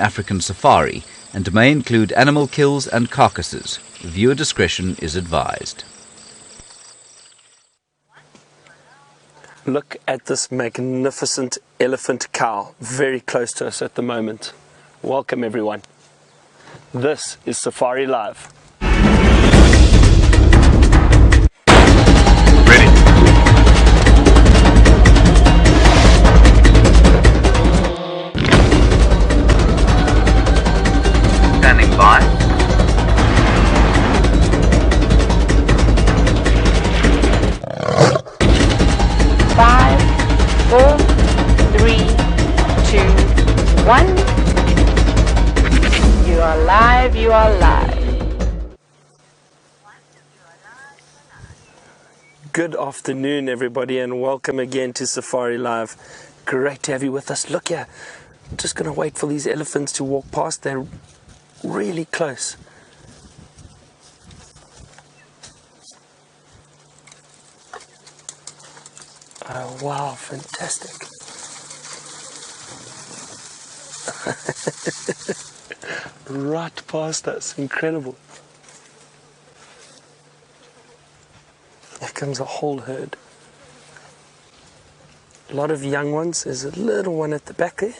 African safari and may include animal kills and carcasses. Viewer discretion is advised. Look at this magnificent elephant cow very close to us at the moment. Welcome everyone. This is Safari Live. Ready. Standing by. Five, 4, 3, 2, 1. You are live, you are live. Good afternoon everybody and welcome again to Safari Live. Great to have you with us. Look here, just going to wait for these elephants to walk past. They're really close. Oh wow, fantastic. Right past us, incredible. Here comes a whole herd. A lot of young ones. There's a little one at the back there.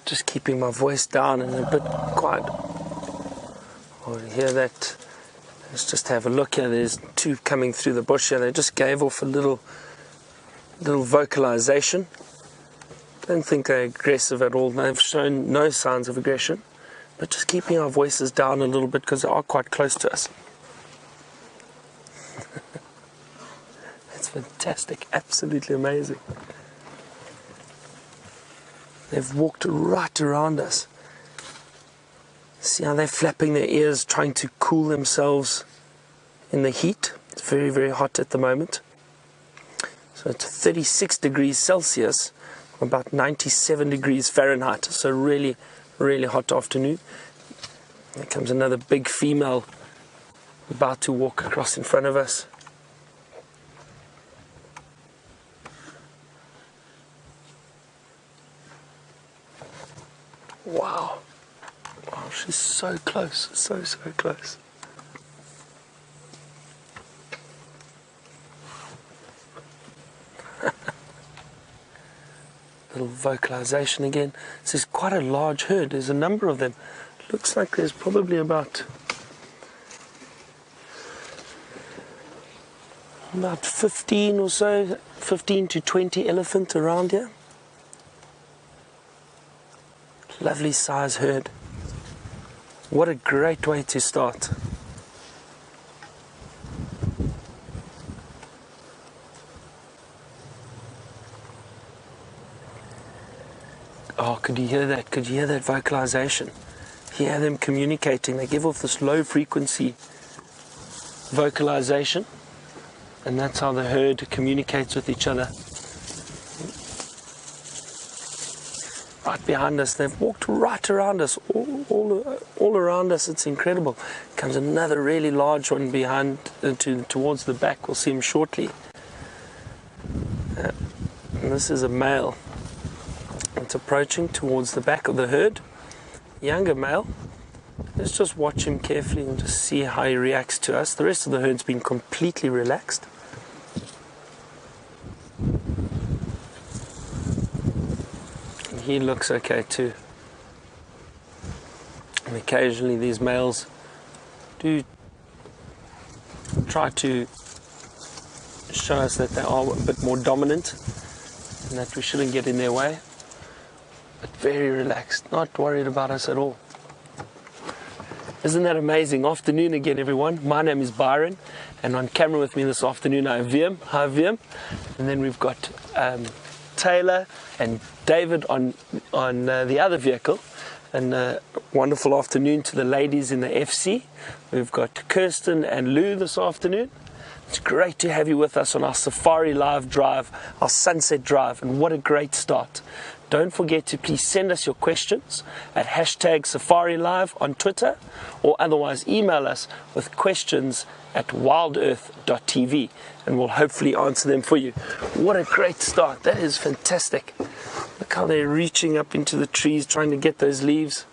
Just keeping my voice down and a bit quiet. Oh, you hear that? Let's just have a look here. There's two coming through the bush here. They just gave off a little vocalization. Don't think they're aggressive at all. They've shown no signs of aggression, but just keeping our voices down a little bit because they are quite close to us. It's fantastic, absolutely amazing. They've walked right around us. See how they're flapping their ears, trying to cool themselves in the heat. It's very, very hot at the moment. So it's 36 degrees Celsius, about 97 degrees Fahrenheit. So really, really hot afternoon. There comes another big female about to walk across in front of us. Wow. Wow, she's so close, so close. Little vocalization again. This is quite a large herd. There's a number of them. Looks like there's probably about 15 or so, 15 to 20 elephants around here. Lovely size herd. What a great way to start. Oh, could you hear that? Could you hear that vocalization? Hear them communicating. They give off this low frequency vocalization, and that's how the herd communicates with each other. Right behind us, they've walked right around us, all around us. It's incredible. Comes another really large one behind, towards the back. We'll see him shortly. And this is a male. It's approaching towards the back of the herd. Younger male. Let's just watch him carefully and just see how he reacts to us. The rest of the herd's been completely relaxed. He looks okay too. And occasionally these males do try to show us that they are a bit more dominant and that we shouldn't get in their way. But very relaxed, not worried about us at all. Isn't that amazing? Afternoon again, everyone. My name is Byron, and on camera with me this afternoon I have Wiem. Hi, Wiem. And then we've got Taylor and David on the other vehicle. And wonderful afternoon to the ladies in the FC. We've got Kirsten and Lou this afternoon. It's great to have you with us on our Safari Live drive, our sunset drive, and what a great start. Don't forget to please send us your questions at #SafariLive on Twitter, or otherwise email us with questions at WildEarthTV, and we'll hopefully answer them for you. What a great start. That is fantastic. Look how they're reaching up into the trees trying to get those leaves.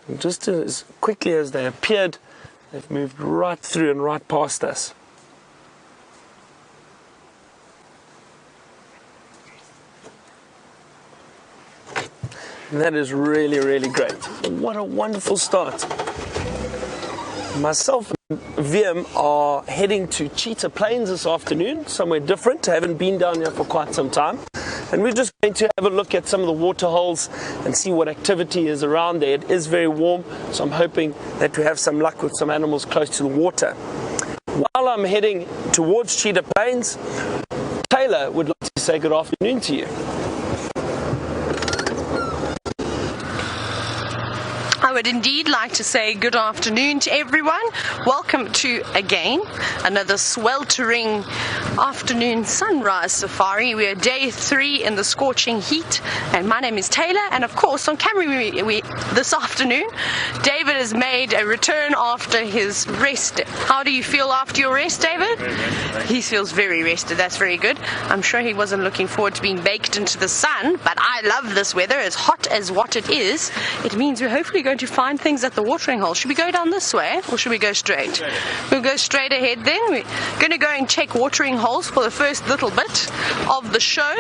And just as quickly as they appeared, they've moved right through and right past us. And that is really, really great. What a wonderful start. Myself and VM are heading to Cheetah Plains this afternoon, somewhere different. I haven't been down here for quite some time. And we're just going to have a look at some of the water holes and see what activity is around there. It is very warm, so I'm hoping that we have some luck with some animals close to the water. While I'm heading towards Cheetah Plains, Taylor would like to say good afternoon to you. I would indeed like to say good afternoon to everyone. Welcome to, again, another sweltering afternoon sunrise safari. We are day 3 in the scorching heat, and my name is Taylor, and of course on camera this afternoon, David has made a return after his rest. How do you feel after your rest, David? Very rested. He feels very rested. That's very good. I'm sure he wasn't looking forward to being baked into the sun, but I love this weather. As hot as what it is, it means we're hopefully going to find things at the watering hole. Should we go down this way, or should we go straight? We'll go straight ahead then. We're going to go and check watering holes for the first little bit of the show.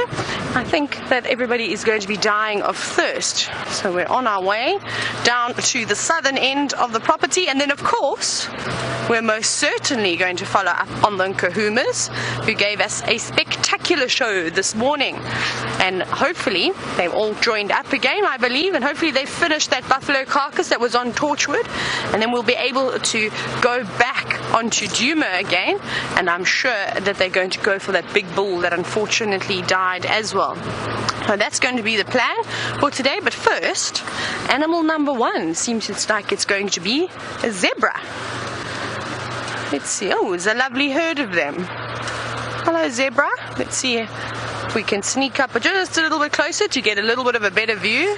I think that everybody is going to be dying of thirst. So we're on our way down to the southern end of the property, and then of course we're most certainly going to follow up on the Nkahumas, who gave us a spectacular show this morning. And hopefully they've all joined up again, I believe, and hopefully they've finished that buffalo carcass that was on Torchwood, and then we'll be able to go back onto Djuma again, and I'm sure that they're going to go for that big bull that unfortunately died as well. So that's going to be the plan for today. But first, animal number 1 seems like it's going to be a zebra. Let's see. Oh, it's a lovely herd of them. Hello, zebra. Let's see if we can sneak up just a little bit closer to get a little bit of a better view.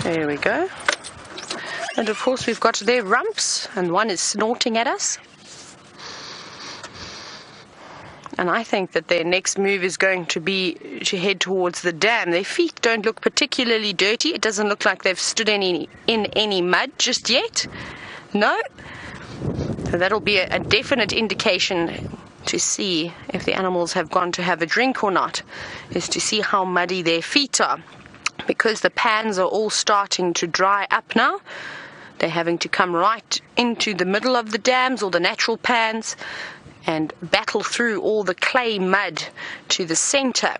There we go. And of course we've got their rumps, and one is snorting at us. And I think that their next move is going to be to head towards the dam. Their feet don't look particularly dirty. It doesn't look like they've stood in any mud just yet. No. So that'll be a definite indication to see if the animals have gone to have a drink or not, is to see how muddy their feet are. Because the pans are all starting to dry up now, they're having to come right into the middle of the dams, or the natural pans, and battle through all the clay mud to the center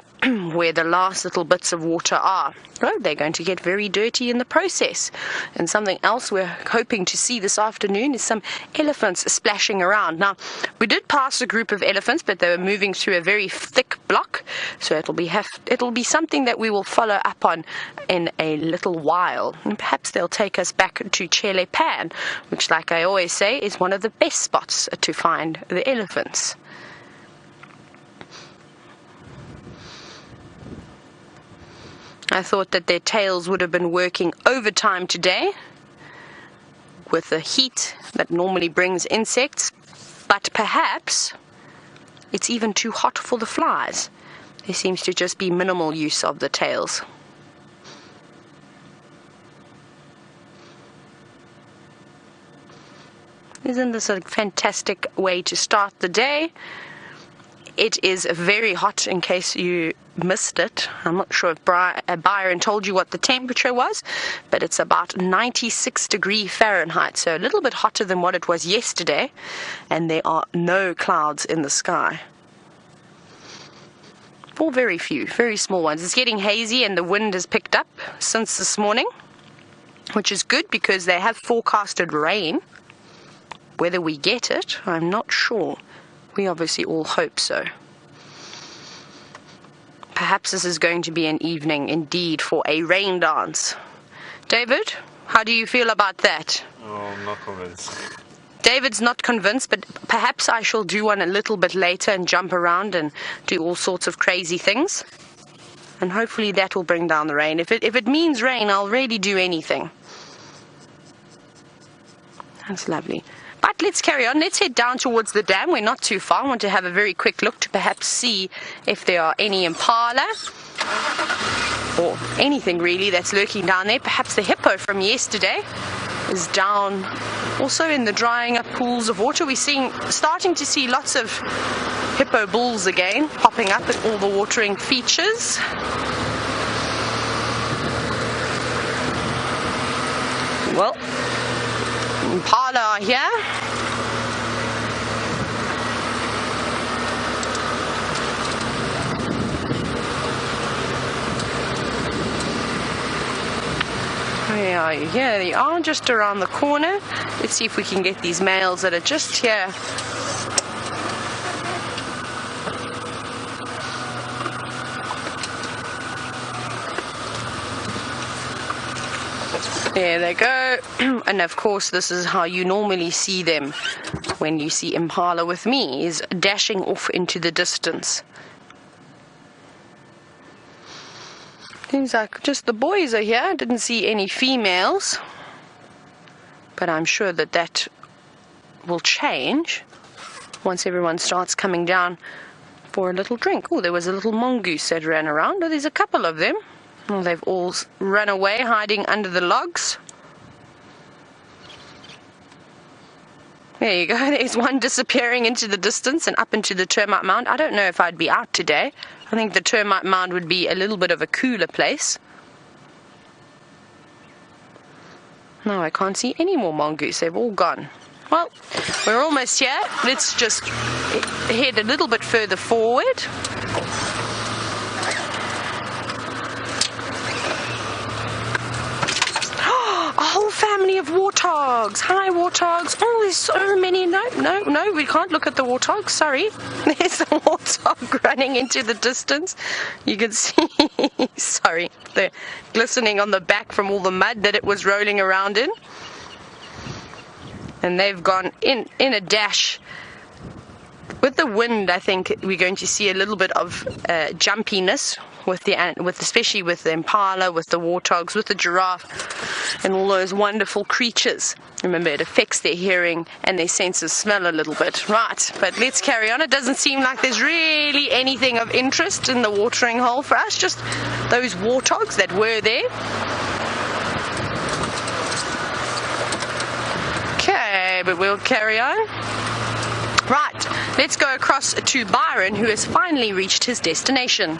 where the last little bits of water are. Oh, they're going to get very dirty in the process. And something else we're hoping to see this afternoon is some elephants splashing around. Now, we did pass a group of elephants, but they were moving through a very thick block, so it'll be something that we will follow up on in a little while. And perhaps they'll take us back to Chele Pan, which, like I always say, is one of the best spots to find the elephants. I thought that their tails would have been working overtime today with the heat that normally brings insects, but perhaps it's even too hot for the flies. There seems to just be minimal use of the tails. Isn't this a fantastic way to start the day? It is very hot, in case you missed it. I'm not sure if Byron told you what the temperature was, but it's about 96 degrees Fahrenheit, so a little bit hotter than what it was yesterday, and there are no clouds in the sky. Or very few, very small ones. It's getting hazy and the wind has picked up since this morning, which is good because they have forecasted rain. Whether we get it, I'm not sure. We obviously all hope so. Perhaps this is going to be an evening indeed for a rain dance. David, how do you feel about that? Oh, I'm not convinced. David's not convinced, but perhaps I shall do one a little bit later and jump around and do all sorts of crazy things. And hopefully that will bring down the rain. If it means rain, I'll really do anything. That's lovely. But let's carry on. Let's head down towards the dam. We're not too far. I want to have a very quick look to perhaps see if there are any impala or anything really that's lurking down there. Perhaps the hippo from yesterday is down also in the drying up pools of water. We're starting to see lots of hippo bulls again popping up at all the watering features. Well, impala are here. Here they are, just around the corner. Let's see if we can get these males that are just here. There they go. And of course this is how you normally see them when you see impala with me, is dashing off into the distance. Seems like just the boys are here. Didn't see any females, but I'm sure that will change once everyone starts coming down for a little drink. Oh, there was a little mongoose that ran around. Oh, there's a couple of them. Oh, they've all run away, hiding under the logs. There you go. There's one disappearing into the distance and up into the termite mound. I don't know if I'd be out today. I think the termite mound would be a little bit of a cooler place. No, I can't see any more mongoose. They've all gone. Well, we're almost here. Let's just head a little bit further forward. Family of warthogs. Hi, warthogs. Oh, there's so many. No, we can't look at the warthogs. Sorry. There's a warthog running into the distance. You can see, sorry, they're glistening on the back from all the mud that it was rolling around in. And they've gone in a dash. With the wind, I think we're going to see a little bit of jumpiness especially with the impala, with the warthogs, with the giraffe, and all those wonderful creatures. Remember, it affects their hearing and their sense of smell a little bit. Right, but let's carry on. It doesn't seem like there's really anything of interest in the watering hole for us, just those warthogs that were there. Okay, but we'll carry on. Right, let's go across to Byron, who has finally reached his destination.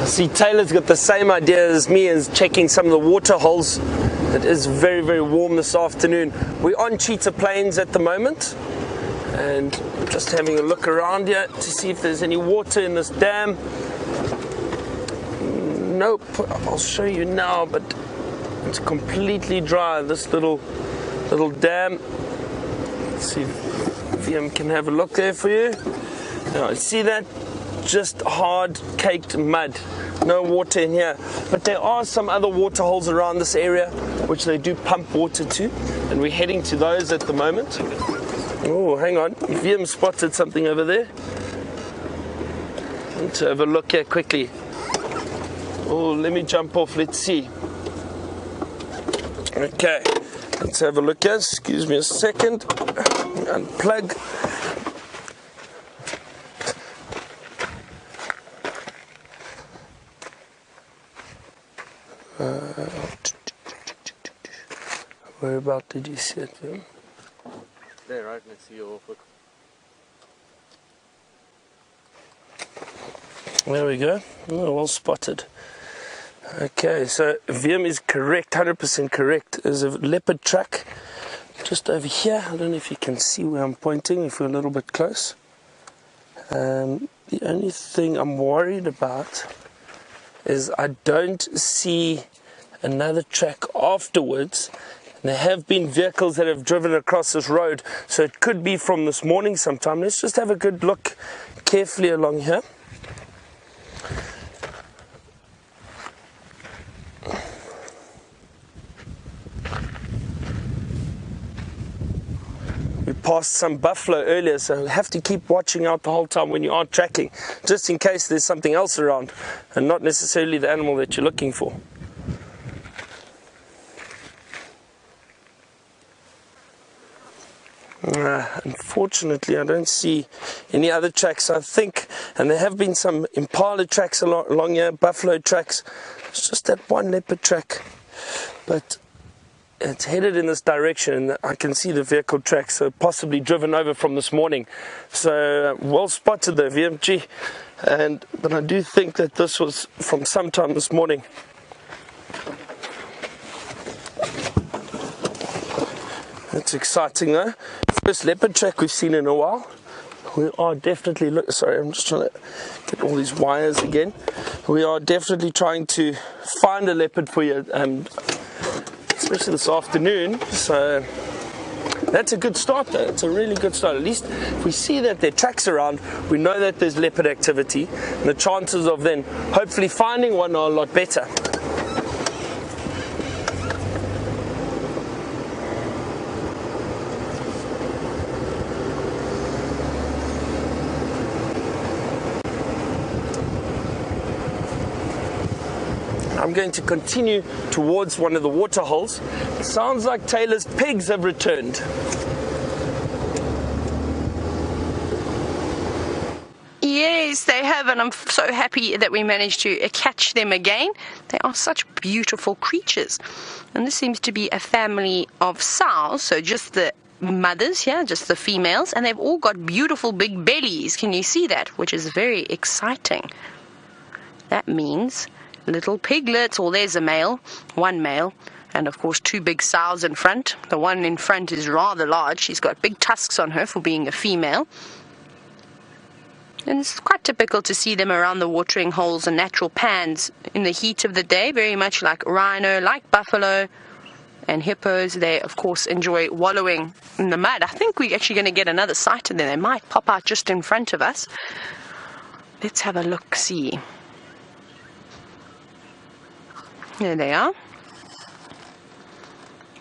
See, Taylor's got the same idea as me, as checking some of the water holes. It is very, very warm this afternoon. We're on Cheetah Plains at the moment, and just having a look around here to see if there's any water in this dam. Nope, I'll show you now, but it's completely dry, this little dam. Let's see if VM can have a look there for you. Now, see that? Just hard caked mud. No water in here, but there are some other water holes around this area which they do pump water to, and we're heading to those at the moment. Oh, hang on, VM spotted something over there. Let's have a look here quickly. Oh, let me jump off, let's see. Okay, let's have a look here. Excuse me a second. Unplug. Where about did you see it? There, right next to your foot. There we go. Oh, well spotted. Okay, so VM is correct, 100% correct. There's a leopard track just over here. I don't know if you can see where I'm pointing, if we're a little bit close. The only thing I'm worried about is I don't see another track afterwards. And there have been vehicles that have driven across this road, so it could be from this morning sometime. Let's just have a good look carefully along here. We're past some buffalo earlier, so you have to keep watching out the whole time when you are tracking, just in case there's something else around and not necessarily the animal that you're looking for. Unfortunately, I don't see any other tracks. I think, and there have been some Impala tracks along here, buffalo tracks. It's just that one leopard track, but it's headed in this direction, and I can see the vehicle tracks, so possibly driven over from this morning. So well spotted there, VMG. But I do think that this was from sometime this morning. That's exciting though. First leopard track we've seen in a while. We are definitely sorry, I'm just trying to get all these wires again. We are definitely trying to find a leopard for you, especially this afternoon. So that's a good start though. It's a really good start. At least if we see that there are tracks around, we know that there's leopard activity, and the chances of then hopefully finding one are a lot better. I'm going to continue towards one of the water holes. It sounds like Taylor's pigs have returned. Yes, they have, and I'm so happy that we managed to catch them again. They are such beautiful creatures. And this seems to be a family of sows, so just the mothers here, just the females, and they've all got beautiful big bellies. Can you see that? Which is very exciting. That means little piglets, or there's a male, one male, and of course 2 big sows in front. The one in front is rather large. She's got big tusks on her for being a female. And it's quite typical to see them around the watering holes and natural pans in the heat of the day, very much like rhino, like buffalo and hippos. They of course enjoy wallowing in the mud. I think we're actually going to get another sight of them. They might pop out just in front of us. Let's have a look, see. There they are.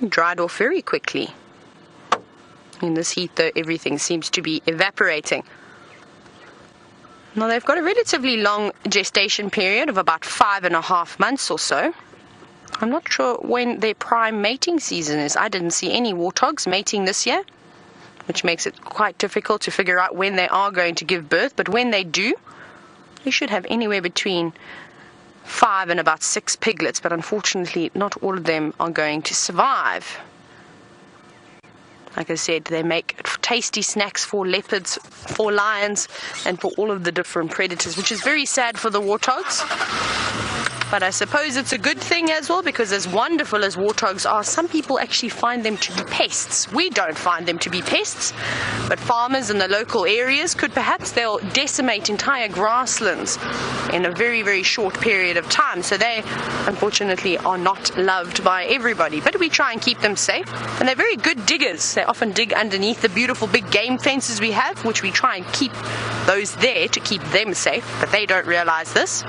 Dried off very quickly. In this heat though, everything seems to be evaporating. Now they've got a relatively long gestation period of about 5.5 months or so. I'm not sure when their prime mating season is. I didn't see any warthogs mating this year, which makes it quite difficult to figure out when they are going to give birth. But when they do, they should have anywhere between 5 and about 6 piglets, but unfortunately not all of them are going to survive. Like I said, they make tasty snacks for leopards, for lions, and for all of the different predators, which is very sad for the warthogs. But I suppose it's a good thing as well, because as wonderful as warthogs are, some people actually find them to be pests. We don't find them to be pests, but farmers in the local areas could perhaps. They'll decimate entire grasslands in a very, very short period of time. So they, unfortunately, are not loved by everybody. But we try and keep them safe. And they're very good diggers. They often dig underneath the beautiful big game fences we have, which we try and keep those there to keep them safe. But they don't realize this.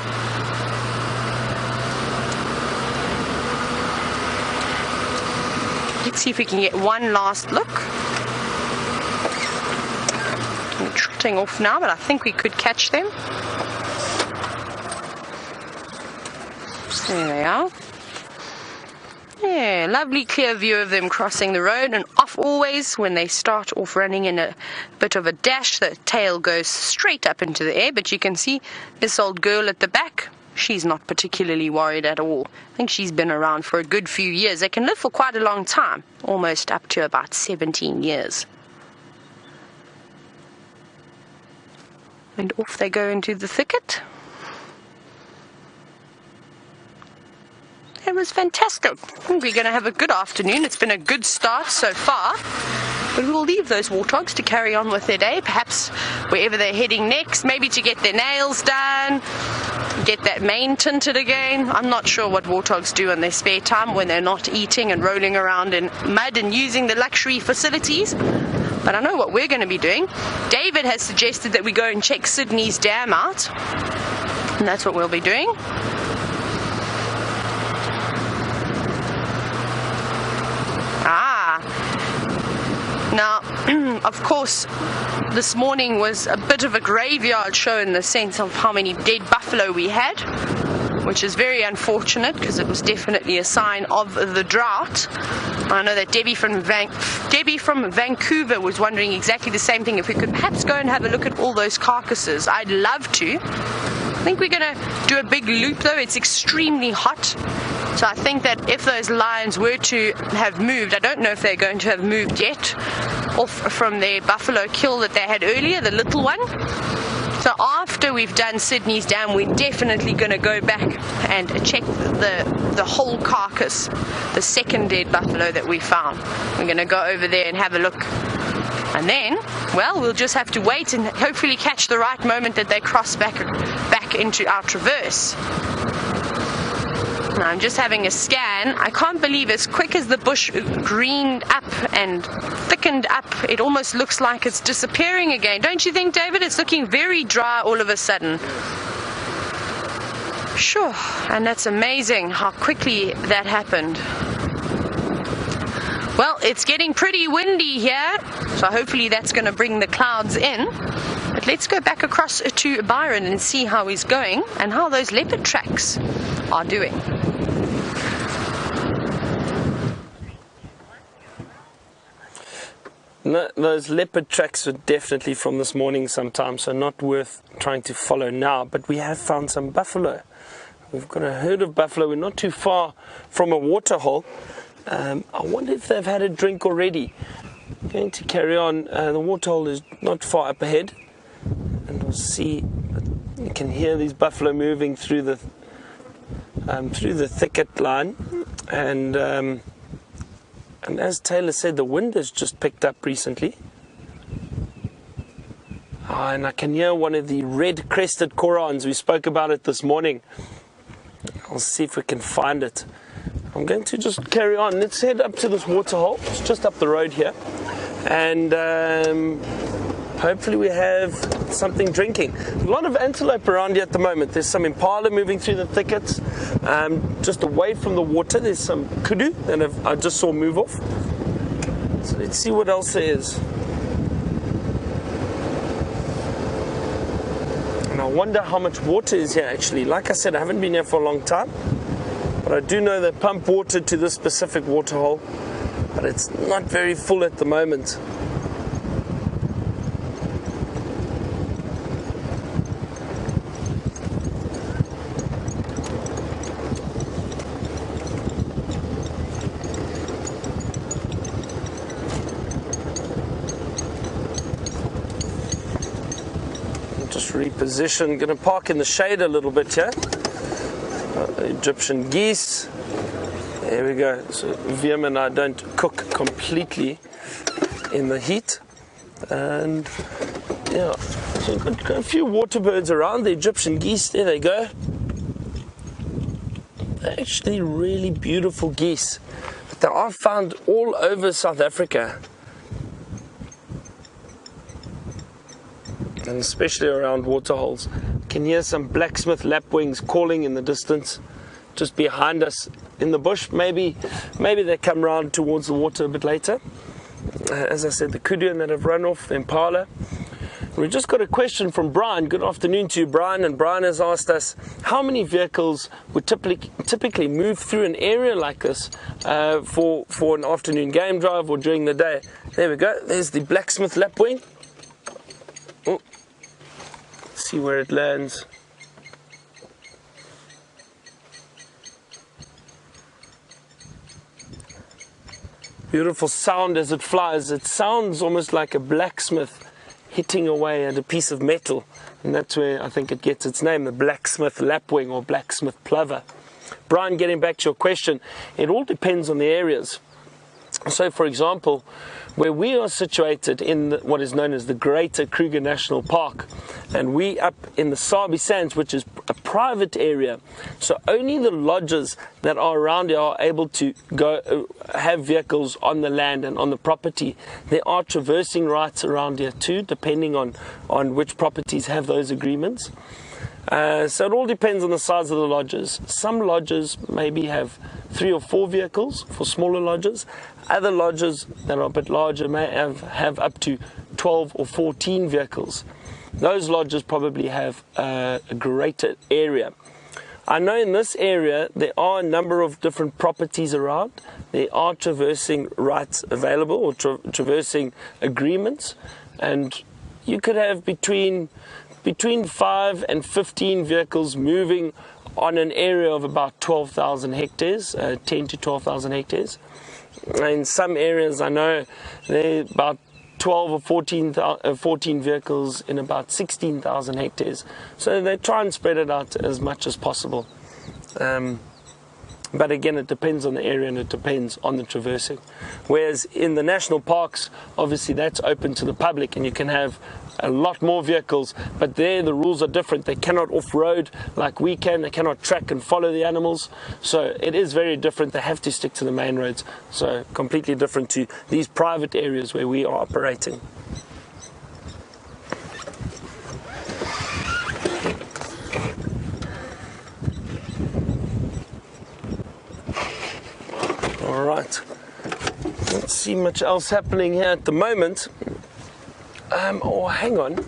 Let's see if we can get one last look. They're trotting off now, but I think we could catch them. There they are. Yeah, lovely clear view of them crossing the road, and off always when they start off running in a bit of a dash. The tail goes straight up into the air, but you can see this old girl at the back. She's not particularly worried at all. I think she's been around for a good few years. They can live for quite a long time, almost up to about 17 years. And off they go into the thicket. It was fantastic. I think we're going to have a good afternoon. It's been a good start so far. But we'll leave those warthogs to carry on with their day, perhaps wherever they're heading next, maybe to get their nails done, get that mane tinted again. I'm not sure what warthogs do in their spare time when they're not eating and rolling around in mud and using the luxury facilities. But I know what we're going to be doing. David has suggested that we go and check Sydney's dam out, and that's what we'll be doing. Now, Of course, this morning was a bit of a graveyard show in the sense of how many dead buffalo we had, which is very unfortunate because it was definitely a sign of the drought. I know that Debbie from Vancouver was wondering exactly the same thing, if we could perhaps go and have a look at all those carcasses. I'd love to. I think we're going to do a big loop though. It's extremely hot. So I think that if those lions were to have moved, I don't know if they're going to have moved yet, off from their buffalo kill that they had earlier, the little one. So after we've done Sydney's Dam, we're definitely going to go back and check the whole carcass, the second dead buffalo that we found. We're going to go over there and have a look. And then, well, we'll just have to wait and hopefully catch the right moment that they cross back into our traverse. Now I'm just having a scan. I can't believe as quick as the bush greened up and thickened up, it almost looks like it's disappearing again. Don't you think, David? It's looking very dry all of a sudden. Sure, and that's amazing how quickly that happened. Well, it's getting pretty windy here, so hopefully that's going to bring the clouds in. But let's go back across to Byron and see how he's going and how those leopard tracks are doing. No, those leopard tracks are definitely from this morning sometime, so not worth trying to follow now. But we have found some buffalo. We've got a herd of buffalo. We're not too far from a waterhole. I wonder if they've had a drink already. I'm going to carry on. The waterhole is not far up ahead, and we'll see. You can hear these buffalo moving through the thicket line, and as Taylor said, the wind has just picked up recently. And I can hear one of the red crested corans. We spoke about it this morning. I'll see if we can find it. I'm going to just carry on. Let's head up to this waterhole. It's just up the road here. And hopefully we have something drinking. A lot of antelope around here at the moment. There's some Impala moving through the thickets. Just away from the water, there's some Kudu that I just saw move off. So let's see what else there is. And I wonder how much water is here actually. Like I said, I haven't been here for a long time. But I do know they pump water to this specific waterhole. But it's not very full at the moment. Reposition, going to park in the shade a little bit here. Egyptian geese. There we go. So Wiem and I don't cook completely in the heat. And yeah, so got a few water birds around. The Egyptian geese, there they go. They're actually really beautiful geese. But they are found all over South Africa. And especially around waterholes. You can hear some blacksmith lapwings calling in the distance, just behind us in the bush. Maybe they come round towards the water a bit later. As I said, the Kudu that have run off, the Impala. We just got a question from Brian. Good afternoon to you, Brian. And Brian has asked us how many vehicles would typically move through an area like this for an afternoon game drive or during the day. There we go. There's the blacksmith lapwing. Oh. See where it lands. Beautiful sound as it flies. It sounds almost like a blacksmith hitting away at a piece of metal, and that's where I think it gets its name, the blacksmith lapwing or blacksmith plover. Brian, getting back to your question, it all depends on the areas. So, for example, where we are situated in what is known as the Greater Kruger National Park, and we up in the Sabi Sands, which is a private area, so only the lodges that are around here are able to go have vehicles on the land and on the property. There are traversing rights around here too, depending on which properties have those agreements. So it all depends on the size of the lodges. Some lodges maybe have 3 or 4 vehicles for smaller lodges. Other lodges that are a bit larger may have up to 12 or 14 vehicles. Those lodges probably have a greater area. I know in this area there are a number of different properties around. There are traversing rights available, or traversing agreements, and you could have between 5 and 15 vehicles moving on an area of about 12,000 hectares, 10 to 12,000 hectares. In some areas I know there are about 12 or 14 vehicles in about 16,000 hectares. So they try and spread it out as much as possible. But again, it depends on the area and it depends on the traversing. Whereas in the national parks, obviously that's open to the public and you can have a lot more vehicles, but there the rules are different. They cannot off-road like we can. They cannot track and follow the animals. So it is very different. They have to stick to the main roads. So completely different to these private areas where we are operating. All right. Don't see much else happening here at the moment. Oh, hang on.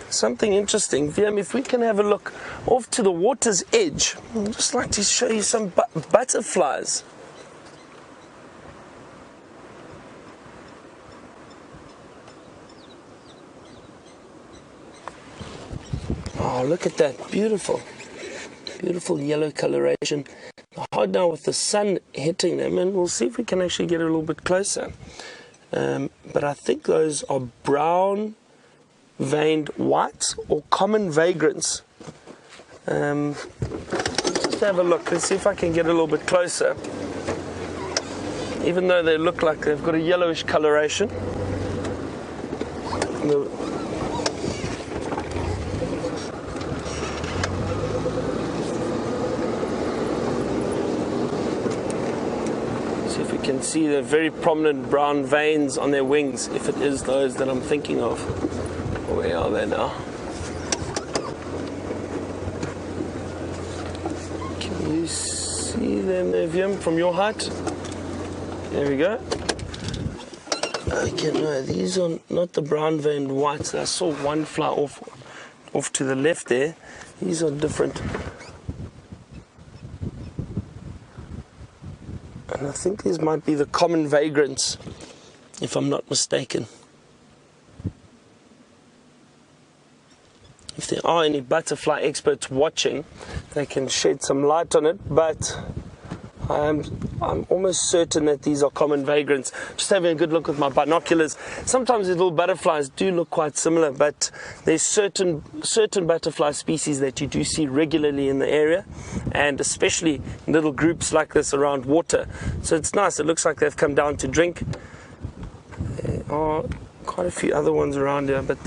Something interesting. Viam, if we can have a look off to the water's edge, I'd just like to show you some butterflies. Oh, look at that. Beautiful. Beautiful yellow coloration. Hard now with the sun hitting them, and we'll see if we can actually get a little bit closer. But I think those are brown veined whites or common vagrants. Just have a look. Let's see if I can get a little bit closer. Even though they look like they've got a yellowish coloration. Can see the very prominent brown veins on their wings, if it is those that I'm thinking of. Where are they now? Can you see them there, Viam, from your height? There we go. Okay, no, these are not the brown veined whites. I saw one fly off to the left there. These are different. And I think these might be the common vagrants, if I'm not mistaken. If there are any butterfly experts watching, they can shed some light on it, but I'm almost certain that these are common vagrants. Just having a good look with my binoculars. Sometimes these little butterflies do look quite similar, but there's certain butterfly species that you do see regularly in the area, and especially in little groups like this around water. So it's nice. It looks like they've come down to drink. There are quite a few other ones around here, but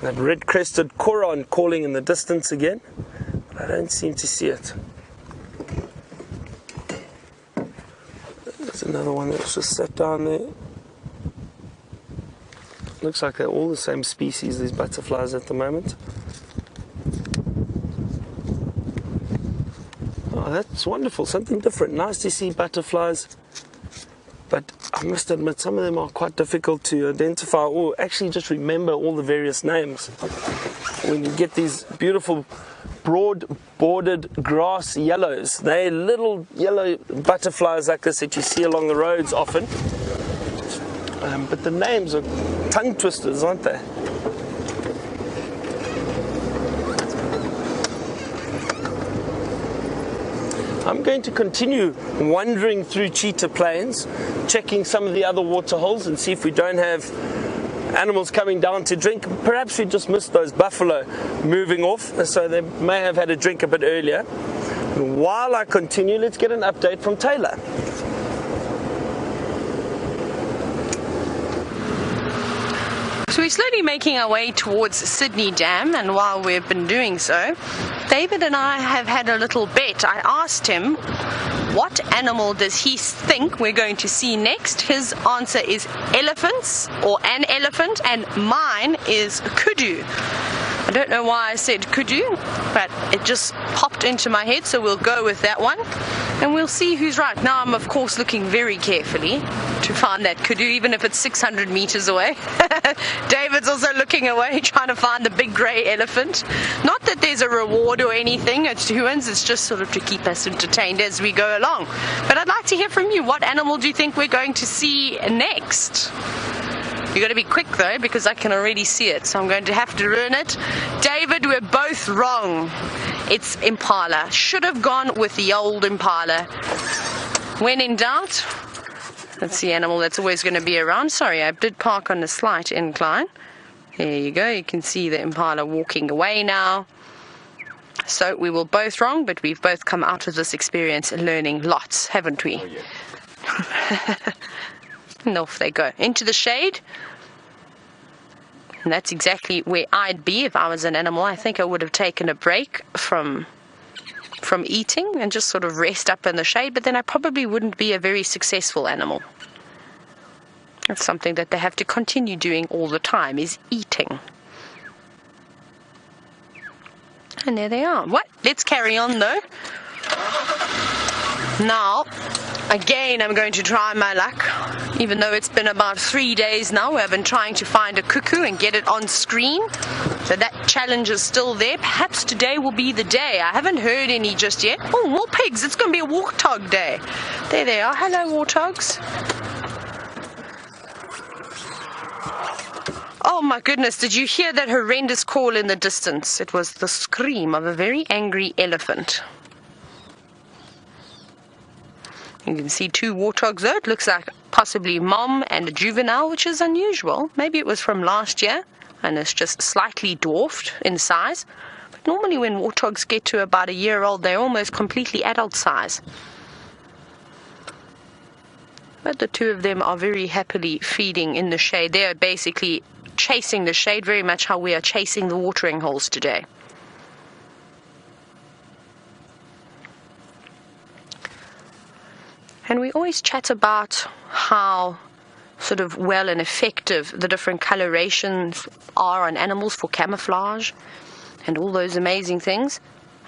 that red-crested coron calling in the distance again, but I don't seem to see it. There's another one that's just sat down there. Looks like they're all the same species, these butterflies at the moment. Oh, that's wonderful, something different. Nice to see butterflies. But I must admit, some of them are quite difficult to identify or actually just remember all the various names. When you get these beautiful broad-bordered grass yellows, they're little yellow butterflies like this that you see along the roads often. But the names are tongue twisters, aren't they? I'm going to continue wandering through Cheetah Plains, checking some of the other water holes and see if we don't have animals coming down to drink. Perhaps we just missed those buffalo moving off, so they may have had a drink a bit earlier. And while I continue, let's get an update from Taylor. So we're slowly making our way towards Sydney Dam, and while we've been doing so, David and I have had a little bet. I asked him what animal does he think we're going to see next. His answer is elephants, or an elephant, and mine is kudu. I don't know why I said kudu, but it just popped into my head, so we'll go with that one. And we'll see who's right. Now I'm of course looking very carefully to find that kudu, even if it's 600 meters away. David's also looking away, trying to find the big grey elephant. Not that there's a reward or anything, it's humans, it's just sort of to keep us entertained as we go along. But I'd like to hear from you. What animal do you think we're going to see next? You've got to be quick though, because I can already see it, so I'm going to have to ruin it. David, we're both wrong. It's Impala. Should have gone with the old Impala. When in doubt, that's the animal that's always going to be around. Sorry, I did park on a slight incline. There you go, you can see the Impala walking away now. So we were both wrong, but we've both come out of this experience learning lots, haven't we? Oh, yeah. And off they go into the shade. And that's exactly where I'd be if I was an animal. I think I would have taken a break from eating and just sort of rest up in the shade, but then I probably wouldn't be a very successful animal. That's something that they have to continue doing all the time, is eating. And there they are. What? Let's carry on though. Now, again, I'm going to try my luck. Even though it's been about 3 days now, we have been trying to find a cuckoo and get it on screen. So that challenge is still there. Perhaps today will be the day. I haven't heard any just yet. Oh, more pigs. It's going to be a Warthog day. There they are. Hello, Warthogs. Oh my goodness, did you hear that horrendous call in the distance? It was the scream of a very angry elephant. You can see 2 warthogs there. It looks like possibly mom and a juvenile, which is unusual. Maybe it was from last year and it's just slightly dwarfed in size. But normally when warthogs get to about a year old, they're almost completely adult size. But the 2 of them are very happily feeding in the shade. They are basically chasing the shade, very much how we are chasing the watering holes today. And we always chat about how sort of well and effective the different colorations are on animals for camouflage and all those amazing things.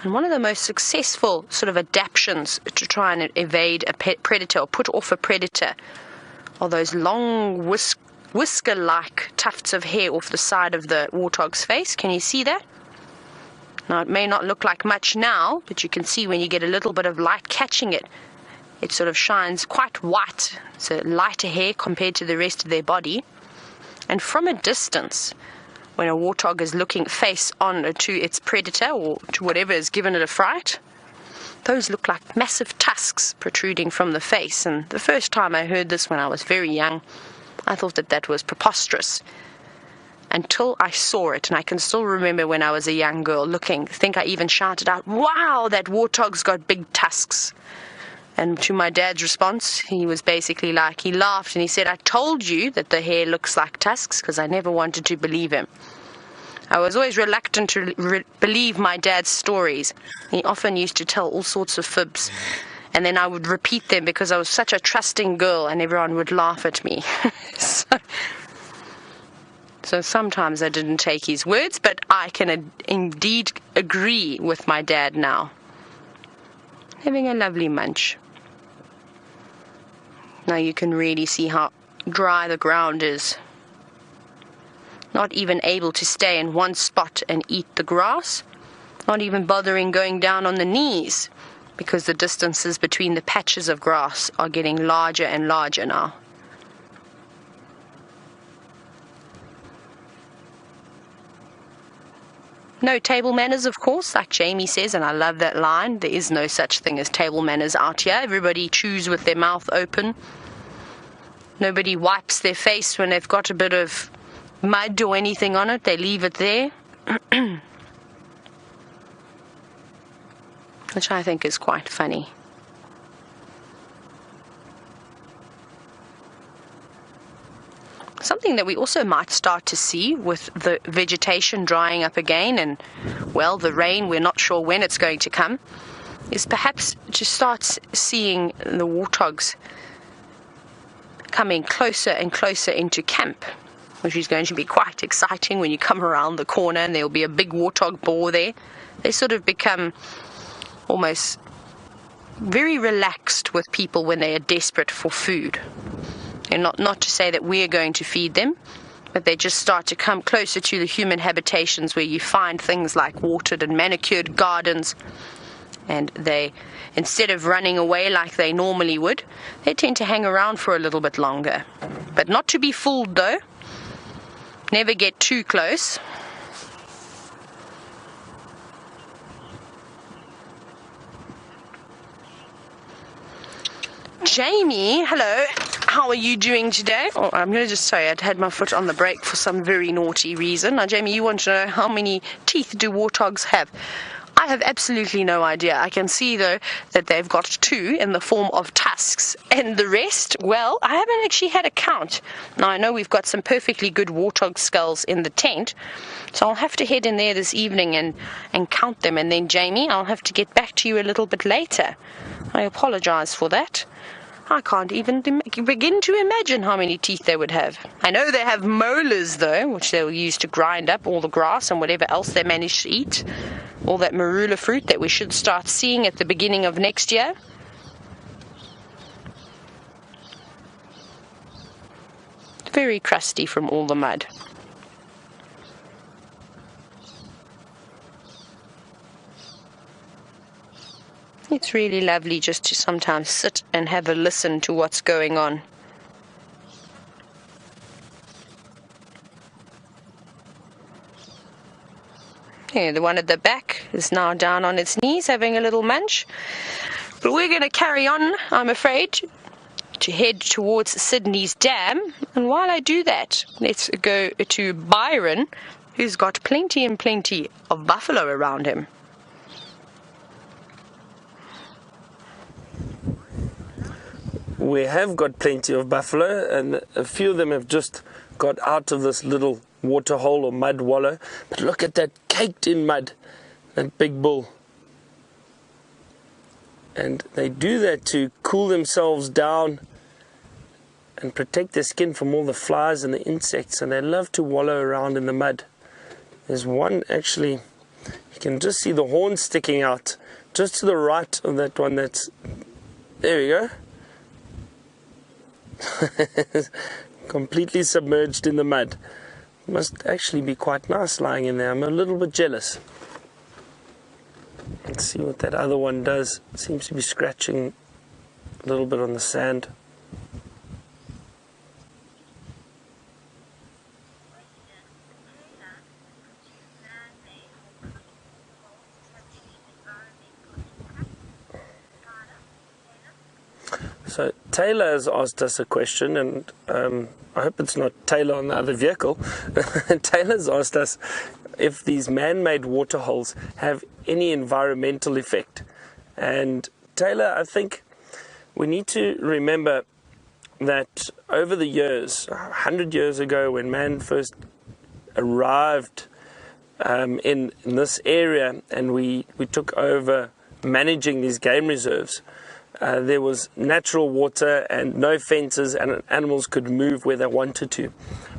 And one of the most successful sort of adaptations to try and evade a predator or put off a predator are those long whisker-like tufts of hair off the side of the warthog's face. Can you see that? Now, it may not look like much now, but you can see when you get a little bit of light catching it, it sort of shines quite white. It's a lighter hair compared to the rest of their body. And from a distance, when a warthog is looking face on to its predator or to whatever has given it a fright, those look like massive tusks protruding from the face. And the first time I heard this when I was very young, I thought that that was preposterous. Until I saw it, and I can still remember when I was a young girl looking, I think I even shouted out, "Wow, that warthog's got big tusks." And to my dad's response, he was basically like, he laughed and he said, "I told you that the hair looks like tusks," because I never wanted to believe him. I was always reluctant to believe my dad's stories. He often used to tell all sorts of fibs. And then I would repeat them because I was such a trusting girl and everyone would laugh at me. So sometimes I didn't take his words, but I can indeed agree with my dad now. Having a lovely munch. Now you can really see how dry the ground is. Not even able to stay in one spot and eat the grass. Not even bothering going down on the knees, because the distances between the patches of grass are getting larger and larger now. No table manners, of course, like Jamie says, and I love that line. There is no such thing as table manners out here. Everybody chews with their mouth open. Nobody wipes their face when they've got a bit of mud or anything on it. They leave it there. Which I think is quite funny. Something that we also might start to see with the vegetation drying up again and, well, the rain, we're not sure when it's going to come, is perhaps to start seeing the warthogs coming closer and closer into camp, which is going to be quite exciting when you come around the corner and there'll be a big warthog boar there. They sort of become almost very relaxed with people when they are desperate for food. And not to say that we're going to feed them, but they just start to come closer to the human habitations where you find things like watered and manicured gardens, and they, instead of running away like they normally would, they tend to hang around for a little bit longer. But not to be fooled though. Never get too close. Jamie, hello. How are you doing today? Oh, I'm going to just say I'd had my foot on the brake for some very naughty reason. Now, Jamie, you want to know how many teeth do warthogs have? I have absolutely no idea. I can see, though, that they've got 2 in the form of tusks. And the rest, well, I haven't actually had a count. Now, I know we've got some perfectly good warthog skulls in the tent, so I'll have to head in there this evening and count them. And then, Jamie, I'll have to get back to you a little bit later. I apologize for that. I can't even begin to imagine how many teeth they would have. I know they have molars, though, which they'll use to grind up all the grass and whatever else they manage to eat. All that marula fruit that we should start seeing at the beginning of next year. Very crusty from all the mud. It's really lovely just to sometimes sit and have a listen to what's going on. Yeah, the one at the back is now down on its knees having a little munch. But we're going to carry on, I'm afraid, to head towards Sydney's dam. And while I do that, let's go to Byron, who's got plenty and plenty of buffalo around him. We have got plenty of buffalo, and a few of them have just got out of this little water hole or mud wallow. But look at that, caked in mud, that big bull. And they do that to cool themselves down and protect their skin from all the flies and the insects, and they love to wallow around in the mud. There's one actually, you can just see the horn sticking out just to the right of that one. That's, there we go. Completely submerged in the mud. Must actually be quite nice lying in there. I'm a little bit jealous. Let's see what that other one does. Seems to be scratching a little bit on the sand. So Taylor has asked us a question, and I hope it's not Taylor on the other vehicle. Taylor's asked us if these man-made water holes have any environmental effect. And Taylor, I think we need to remember that over the years, 100 years ago, when man first arrived in this area and we took over managing these game reserves, there was natural water and no fences, and animals could move where they wanted to.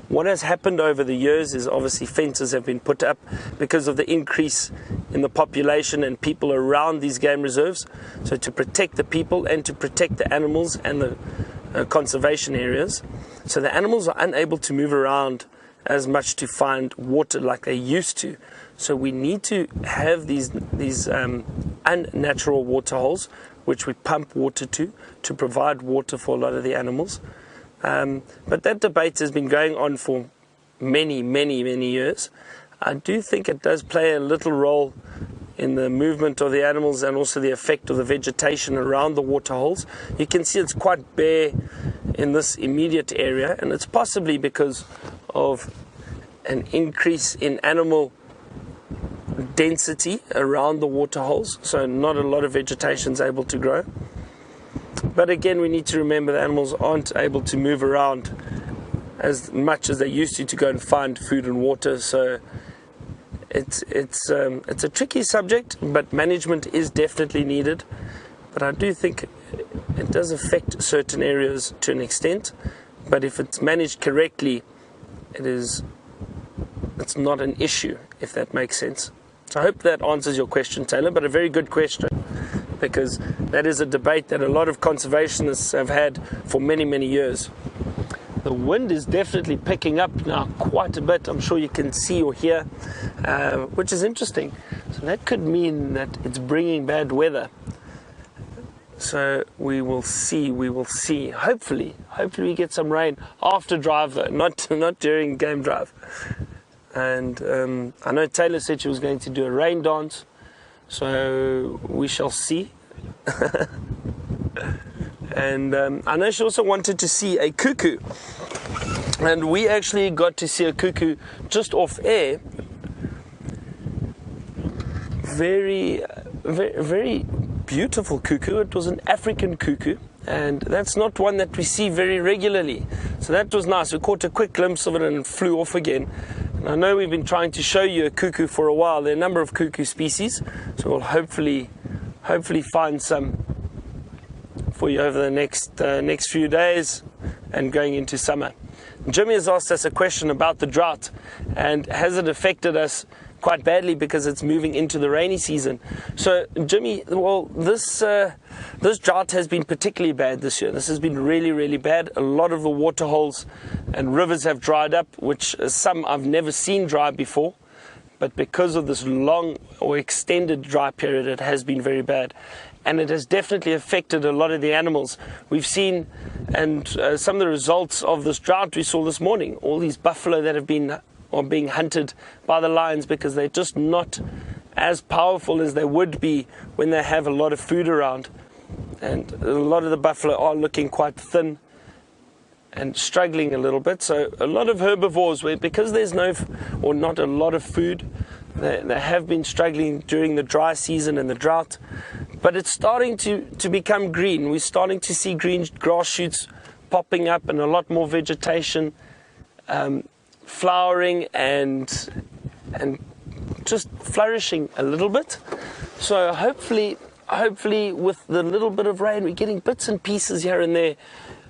What has happened over the years is obviously fences have been put up because of the increase in the population and people around these game reserves. So to protect the people and to protect the animals and the conservation areas. So the animals are unable to move around as much to find water like they used to. So we need to have these unnatural water holes, which we pump water to provide water for a lot of the animals. But that debate has been going on for many, many, many years. I do think it does play a little role in the movement of the animals and also the effect of the vegetation around the water holes. You can see it's quite bare in this immediate area, and it's possibly because of an increase in animal density around the water holes, so not a lot of vegetation is able to grow. But again, we need to remember the animals aren't able to move around as much as they used to go and find food and water, so it's a tricky subject, but management is definitely needed. But I do think it does affect certain areas to an extent. But if it's managed correctly, it's not an issue, if that makes sense. So I hope that answers your question, Taylor, but a very good question, because that is a debate that a lot of conservationists have had for many, many years. The wind is definitely picking up now quite a bit. I'm sure you can see or hear, which is interesting. So that could mean that it's bringing bad weather. So we will see. Hopefully we get some rain after drive though, not during game drive. And I know Taylor said she was going to do a rain dance, so we shall see. And I know she also wanted to see a cuckoo, and we actually got to see a cuckoo just off air. Very, very, very beautiful cuckoo. It was an African cuckoo, and that's not one that we see very regularly. So that was nice. We caught a quick glimpse of it and it flew off again. And I know we've been trying to show you a cuckoo for a while. There are a number of cuckoo species, so we'll hopefully find some for you over the next few days and going into summer. Jimmy has asked us a question about the drought, and has it affected us quite badly because it's moving into the rainy season. So Jimmy, well, this drought has been particularly bad this year. This has been really, really bad. A lot of the water holes and rivers have dried up, which some I've never seen dry before. But because of this long or extended dry period, it has been very bad. And it has definitely affected a lot of the animals. We've seen, and some of the results of this drought we saw this morning, all these buffalo that have been or being hunted by the lions because they're just not as powerful as they would be when they have a lot of food around. And a lot of the buffalo are looking quite thin and struggling a little bit. So a lot of herbivores, because there's not a lot of food, they have been struggling during the dry season and the drought. But it's starting to become green. We're starting to see green grass shoots popping up and a lot more vegetation, flowering and just flourishing a little bit. So hopefully with the little bit of rain, we're getting bits and pieces here and there.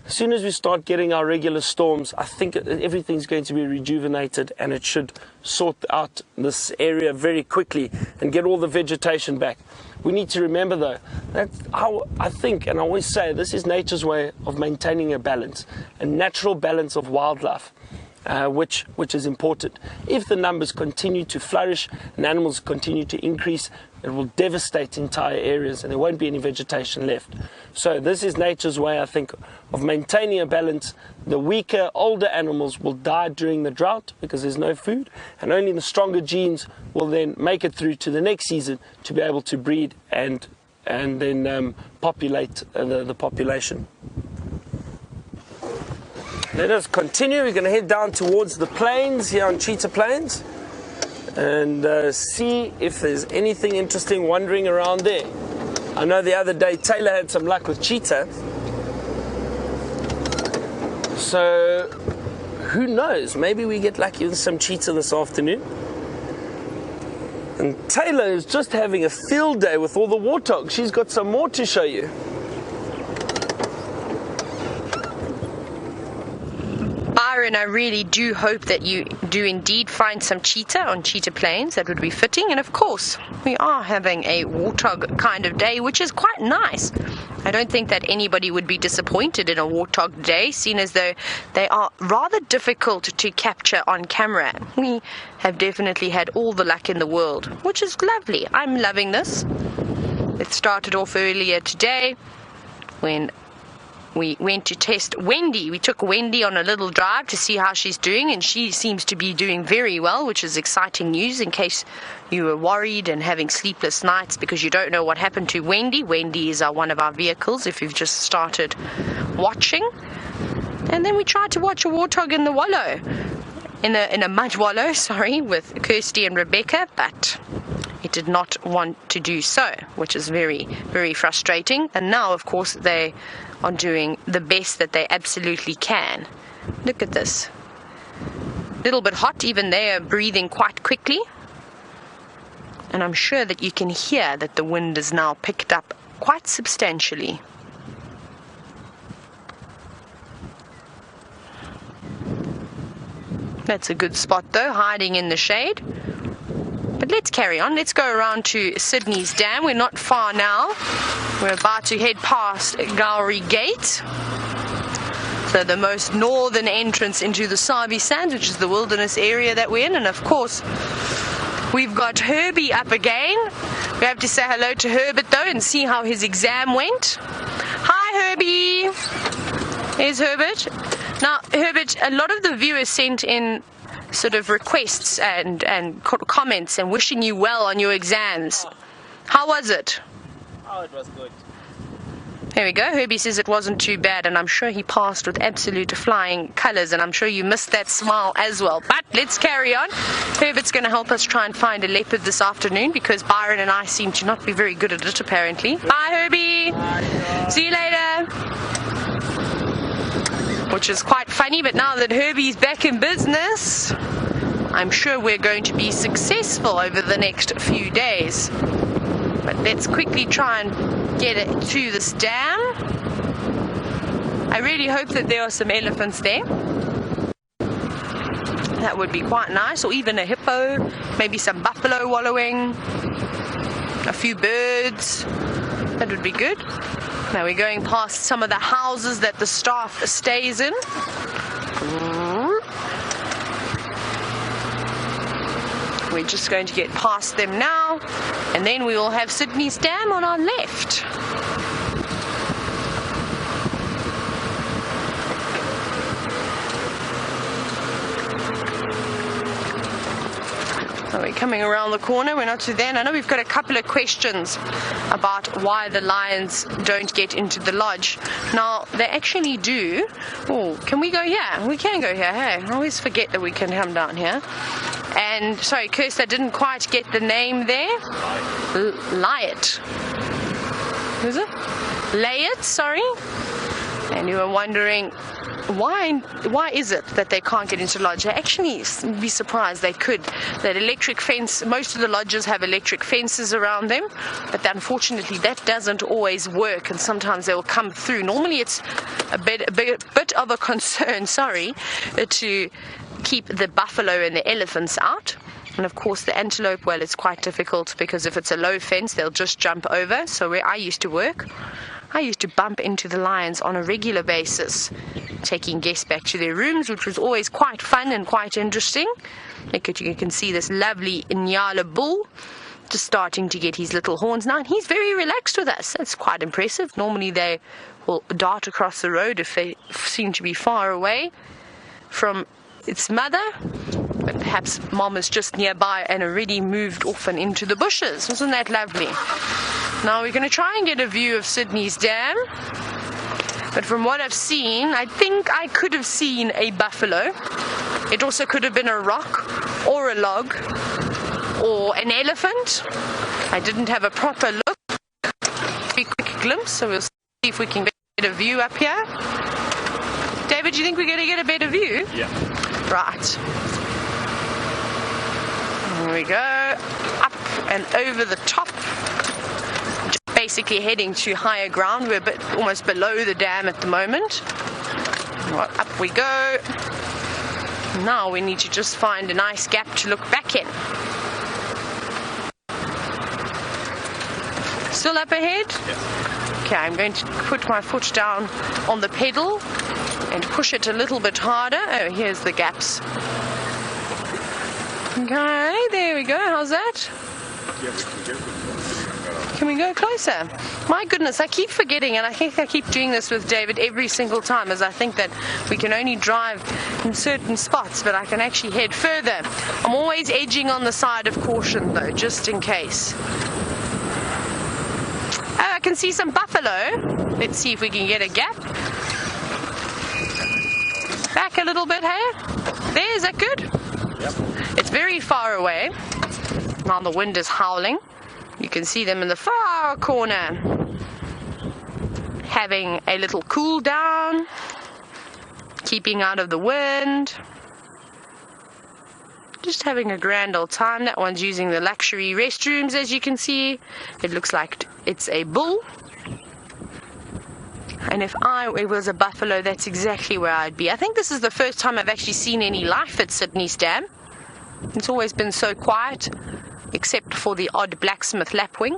As soon as we start getting our regular storms, I think everything's going to be rejuvenated, and it should sort out this area very quickly and get all the vegetation back. We need to remember though, that I think, and I always say, this is nature's way of maintaining a balance, a natural balance of wildlife. Which is important. If the numbers continue to flourish and animals continue to increase, it will devastate entire areas and there won't be any vegetation left. So this is nature's way, I think, of maintaining a balance. The weaker, older animals will die during the drought because there's no food, and only the stronger genes will then make it through to the next season to be able to breed and then populate the population. Let us continue. We're going to head down towards the plains here on Cheetah Plains and see if there's anything interesting wandering around there. I know the other day Taylor had some luck with cheetah. So who knows? Maybe we get lucky with some cheetah this afternoon. And Taylor is just having a field day with all the warthogs. She's got some more to show you. Byron, I really do hope that you do indeed find some cheetah on Cheetah Plains. That would be fitting. And of course, we are having a warthog kind of day, which is quite nice. I don't think that anybody would be disappointed in a warthog day, seeing as though they are rather difficult to capture on camera. We have definitely had all the luck in the world, which is lovely. I'm loving this. It started off earlier today when we went to test Wendy. We took Wendy on a little drive to see how she's doing, and she seems to be doing very well, which is exciting news in case you were worried and having sleepless nights because you don't know what happened to Wendy. Wendy is one of our vehicles if you've just started watching. And then we tried to watch a warthog in the wallow, in a mud wallow, with Kirsty and Rebecca, but it did not want to do so, which is very, very frustrating. And now, of course, they are doing the best that they absolutely can. Look at this. A little bit hot, even they are breathing quite quickly. And I'm sure that you can hear that the wind is now picked up quite substantially. That's a good spot though, hiding in the shade. But let's carry on. Let's go around to Sydney's Dam. We're not far now. We're about to head past Gowrie Gate. So the most northern entrance into the Sabi Sands, which is the wilderness area that we're in. And of course, we've got Herbie up again. We have to say hello to Herbert though and see how his exam went. Hi Herbie. There's Herbert. Now Herbert, a lot of the viewers sent in sort of requests and comments and wishing you well on your exams. How was it? Oh, it was good. There we go. Herbie says it wasn't too bad, and I'm sure he passed with absolute flying colours, and I'm sure you missed that smile as well. But let's carry on. Herbert's going to help us try and find a leopard this afternoon because Byron and I seem to not be very good at it, apparently. Bye, Herbie. Bye. See you later. Which is quite funny, but now that Herbie's back in business, I'm sure we're going to be successful over the next few days. But let's quickly try and get it to this dam. I really hope that there are some elephants there. That would be quite nice, or even a hippo, maybe some buffalo wallowing, a few birds. That would be good. Now we're going past some of the houses that the staff stays in. We're just going to get past them now, and then we will have Sydney's Dam on our left. So we're coming around the corner, we're not to there. And I know we've got a couple of questions about why the lions don't get into the lodge. Now, they actually do. Oh, can we go here? We can go here, hey? I always forget that we can come down here. And, sorry, Kirst, I didn't quite get the name there. Lyot. Is it? Layet, sorry. And you were wondering, why is it that they can't get into lodge? They actually be surprised they could. That electric fence, most of the lodges have electric fences around them, but unfortunately that doesn't always work, and sometimes they will come through. Normally it's a bit of a concern, to keep the buffalo and the elephants out. And of course the antelope, well, it's quite difficult because if it's a low fence, they'll just jump over. So where I used to work, I used to bump into the lions on a regular basis, taking guests back to their rooms, which was always quite fun and quite interesting. You can see this lovely Inyala bull just starting to get his little horns now, and he's very relaxed with us. That's quite impressive. Normally they will dart across the road if they seem to be far away from its mother, but perhaps mom is just nearby and already moved off and into the bushes. Wasn't that lovely? Now we're going to try and get a view of Sydney's Dam, but from what I've seen, I think I could have seen a buffalo. It also could have been a rock or a log or an elephant. I didn't have a proper look. A quick glimpse, so we'll see if we can get a view up here. David, do you think we're going to get a better view? Yeah. Right. There we go. Up and over the top. Just basically heading to higher ground. We're a bit almost below the dam at the moment. Right, up we go. Now we need to just find a nice gap to look back in. Still up ahead? Yes. Okay, I'm going to put my foot down on the pedal and push it a little bit harder. Oh, here's the gaps. Okay, there we go. How's that? Can we go closer? My goodness, I keep forgetting, and I think I keep doing this with David every single time, as I think that we can only drive in certain spots, but I can actually head further. I'm always edging on the side of caution, though, just in case. Oh, I can see some buffalo. Let's see if we can get a gap. Back a little bit, hey? There, is that good? Yep. It's very far away. Now the wind is howling. You can see them in the far corner, having a little cool down, keeping out of the wind. Just having a grand old time. That one's using the luxury restrooms, as you can see. It looks like it's a bull. And if it was a buffalo, that's exactly where I'd be. I think this is the first time I've actually seen any life at Sydney's dam. It's always been so quiet, except for the odd blacksmith lapwing.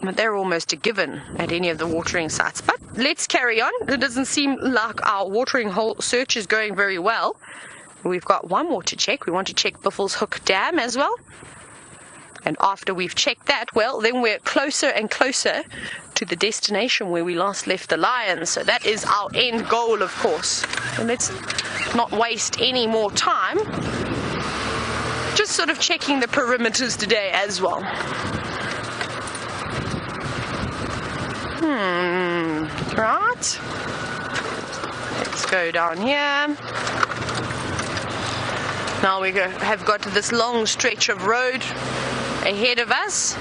But they're almost a given at any of the watering sites. But let's carry on. It doesn't seem like our watering hole search is going very well. We've got one more to check. We want to check Buffels Hook Dam as well. And after we've checked that, well, then we're closer and closer to the destination where we last left the lions. So that is our end goal, of course. And let's not waste any more time. Just sort of checking the perimeters today as well. Right. Let's go down here. Now we have got this long stretch of road ahead of us.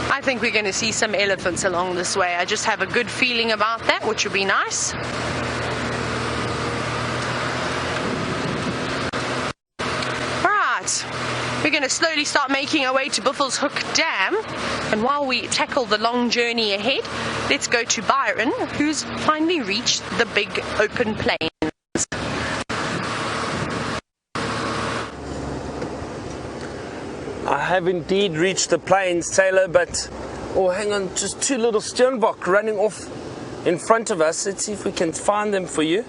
I think we're going to see some elephants along this way. I just have a good feeling about that, which would be nice. Right. We're going to slowly start making our way to Buffels Hook Dam. And while we tackle the long journey ahead, let's go to Byron, who's finally reached the big open plain. I have indeed reached the plains, Taylor, but, oh, hang on, just two little steenbok running off in front of us. Let's see if we can find them for you.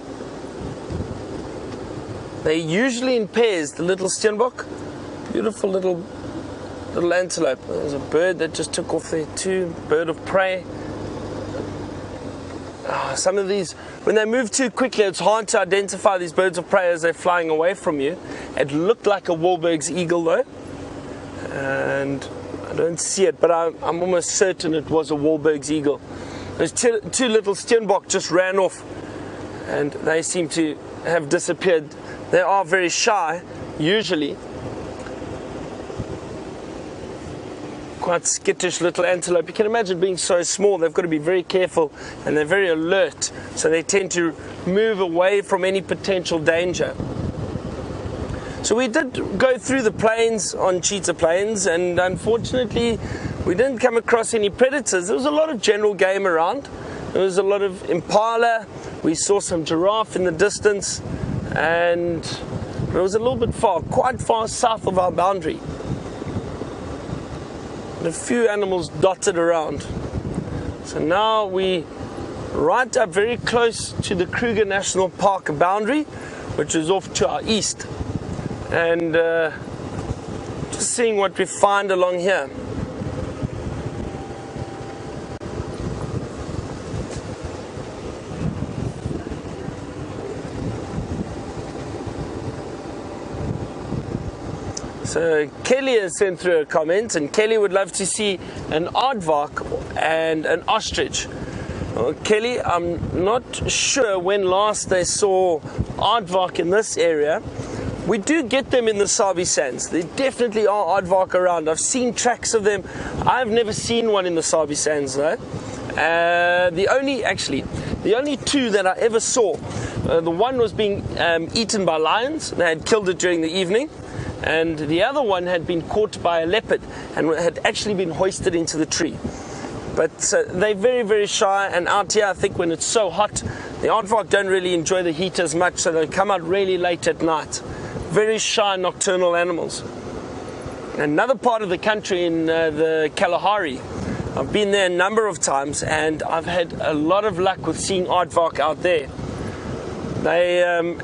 They're usually in pairs, the little steenbok. Beautiful little antelope. There's a bird that just took off there too, bird of prey. Oh, some of these, when they move too quickly, it's hard to identify these birds of prey as they're flying away from you. It looked like a Wahlberg's eagle though, and I don't see it, but I'm almost certain it was a Wahlberg's eagle. Those two little steenbok just ran off, and they seem to have disappeared. They are very shy, usually. Quite skittish little antelope. You can imagine being so small, they've got to be very careful, and they're very alert, so they tend to move away from any potential danger. So we did go through the plains on Cheetah Plains, and unfortunately we didn't come across any predators. There was a lot of general game around. There was a lot of Impala. We saw some giraffe in the distance, and it was a little bit far, quite far south of our boundary. And a few animals dotted around. So now we right up very close to the Kruger National Park boundary, which is off to our east. And just seeing what we find along here. So Kelly has sent through a comment, and Kelly would love to see an aardvark and an ostrich. Well, Kelly, I'm not sure when last they saw aardvark in this area. We do get them in the Sabi Sands. There definitely are aardvark around. I've seen tracks of them. I've never seen one in the Sabi Sands though. The only two that I ever saw, the one was being eaten by lions. They had killed it during the evening. And the other one had been caught by a leopard and had actually been hoisted into the tree. But they're very, very shy, and out here I think when it's so hot, the aardvark don't really enjoy the heat as much, so they come out really late at night. Very shy nocturnal animals. Another part of the country in the Kalahari, I've been there a number of times, and I've had a lot of luck with seeing aardvark out there. They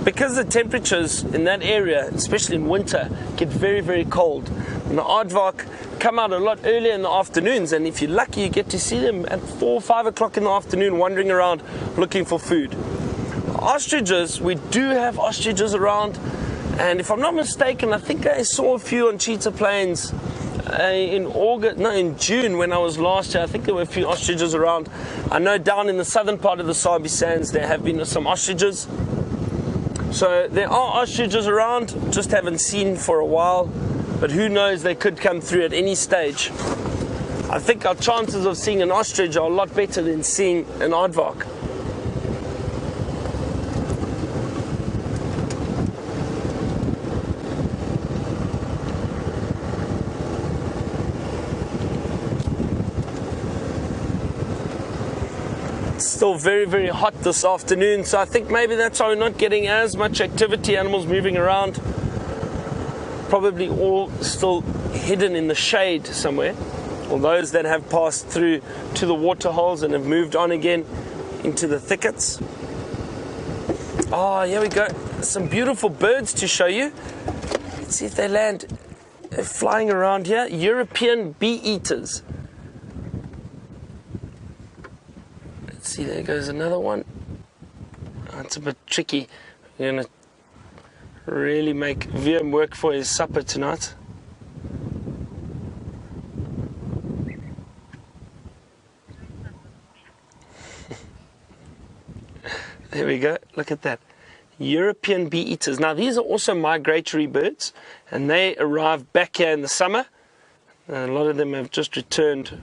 because the temperatures in that area, especially in winter, get very, very cold. And the aardvark come out a lot earlier in the afternoons, and if you're lucky, you get to see them at 4 or 5 o'clock in the afternoon wandering around looking for food. Ostriches, we do have ostriches around, and if I'm not mistaken, I think I saw a few on Cheetah Plains in June when I was last here. I think there were a few ostriches around. I know down in the southern part of the Sabi Sands there have been some ostriches. So there are ostriches around, just haven't seen for a while, but who knows, they could come through at any stage. I think our chances of seeing an ostrich are a lot better than seeing an aardvark. still very, very hot this afternoon, so I think maybe that's why we're not getting as much activity, animals moving around. Probably all still hidden in the shade somewhere, or those that have passed through to the water holes and have moved on again into the thickets. Oh, here we go. Some beautiful birds to show you. Let's see if they land. They're flying around here. European bee-eaters. Let's see, there goes another one. Oh, it's a bit tricky. We're going to really make Viam work for his supper tonight. There we go, look at that. European bee-eaters. Now these are also migratory birds, and they arrive back here in the summer. A lot of them have just returned.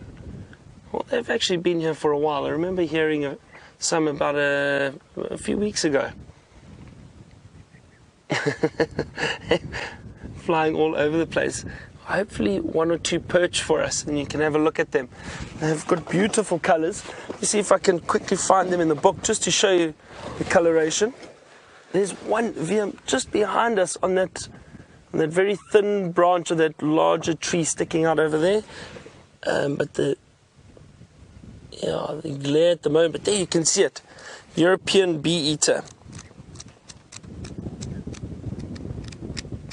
Well, they've actually been here for a while. I remember hearing some about a few weeks ago. Flying all over the place. Hopefully one or two perch for us, and you can have a look at them. They've got beautiful colors. Let me see if I can quickly find them in the book just to show you the coloration. There's one just behind us on that very thin branch of that larger tree sticking out over there. But the glare at the moment, but there you can see it. European bee-eater.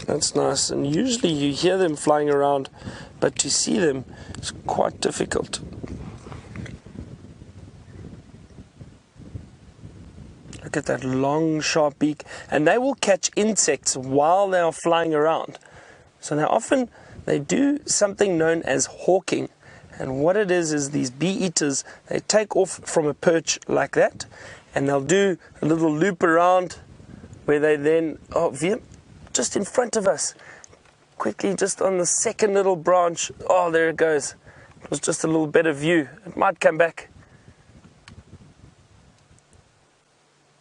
That's nice, and usually you hear them flying around, but to see them is quite difficult. Look at that long, sharp beak, and they will catch insects while they are flying around. So they do something known as hawking, and what it is these bee-eaters, they take off from a perch like that, and they'll do a little loop around where they then, just in front of us, quickly just on the second little branch. Oh, there it goes. It was just a little better view. It might come back.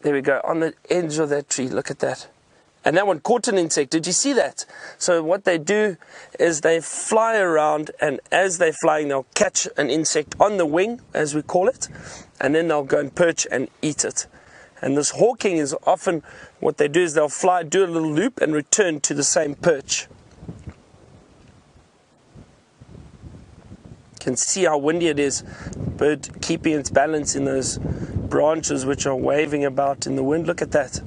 There we go, on the edge of that tree. Look at that. And that one caught an insect. Did you see that? So what they do is they fly around, and as they're flying, they'll catch an insect on the wing, as we call it, and then they'll go and perch and eat it. And this hawking is often what they do is they'll fly, do a little loop, and return to the same perch. You can see how windy it is. Bird keeping its balance in those branches which are waving about in the wind. Look at that.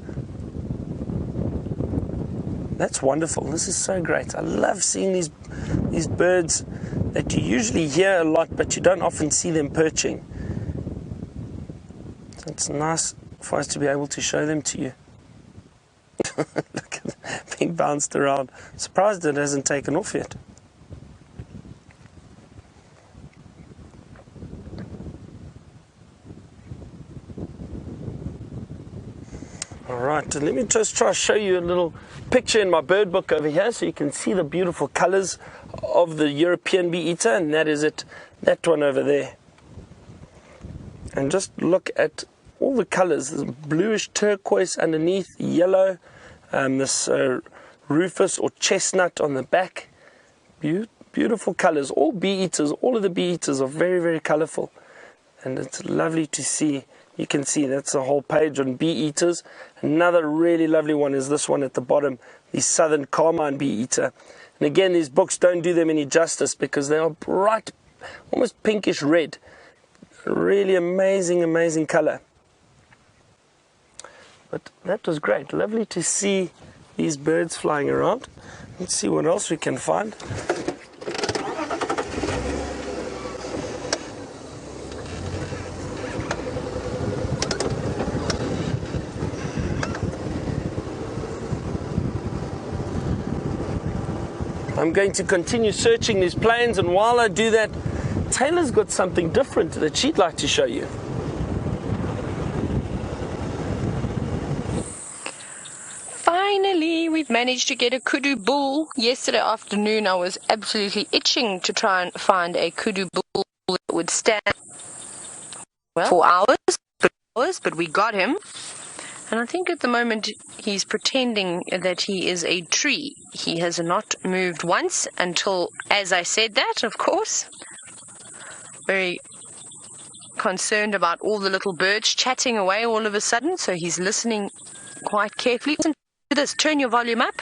That's wonderful. This is so great. I love seeing these birds that you usually hear a lot, but you don't often see them perching. So it's nice for us to be able to show them to you. Look at that, being bounced around. Surprised it hasn't taken off yet. Alright, let me just try to show you a little picture in my bird book over here so you can see the beautiful colors of the European bee-eater, and that is it, that one over there. And just look at all the colors. There's bluish turquoise underneath, yellow, this rufous or chestnut on the back. Beautiful colors. All bee-eaters, all of the bee-eaters are very, very colorful, and it's lovely to see. You can see that's a whole page on bee-eaters. Another really lovely one is this one at the bottom, the southern carmine bee-eater. And again, these books don't do them any justice because they are bright, almost pinkish red. Really amazing, amazing color. But that was great. Lovely to see these birds flying around. Let's see what else we can find. I'm going to continue searching these plains, and while I do that, Taylor's got something different that she'd like to show you. Finally, we've managed to get a kudu bull. Yesterday afternoon, I was absolutely itching to try and find a kudu bull that would stand for hours, but we got him. And I think at the moment he's pretending that he is a tree. He has not moved once until, as I said that, of course. Very concerned about all the little birds chatting away all of a sudden, so he's listening quite carefully. Listen to this. Turn your volume up.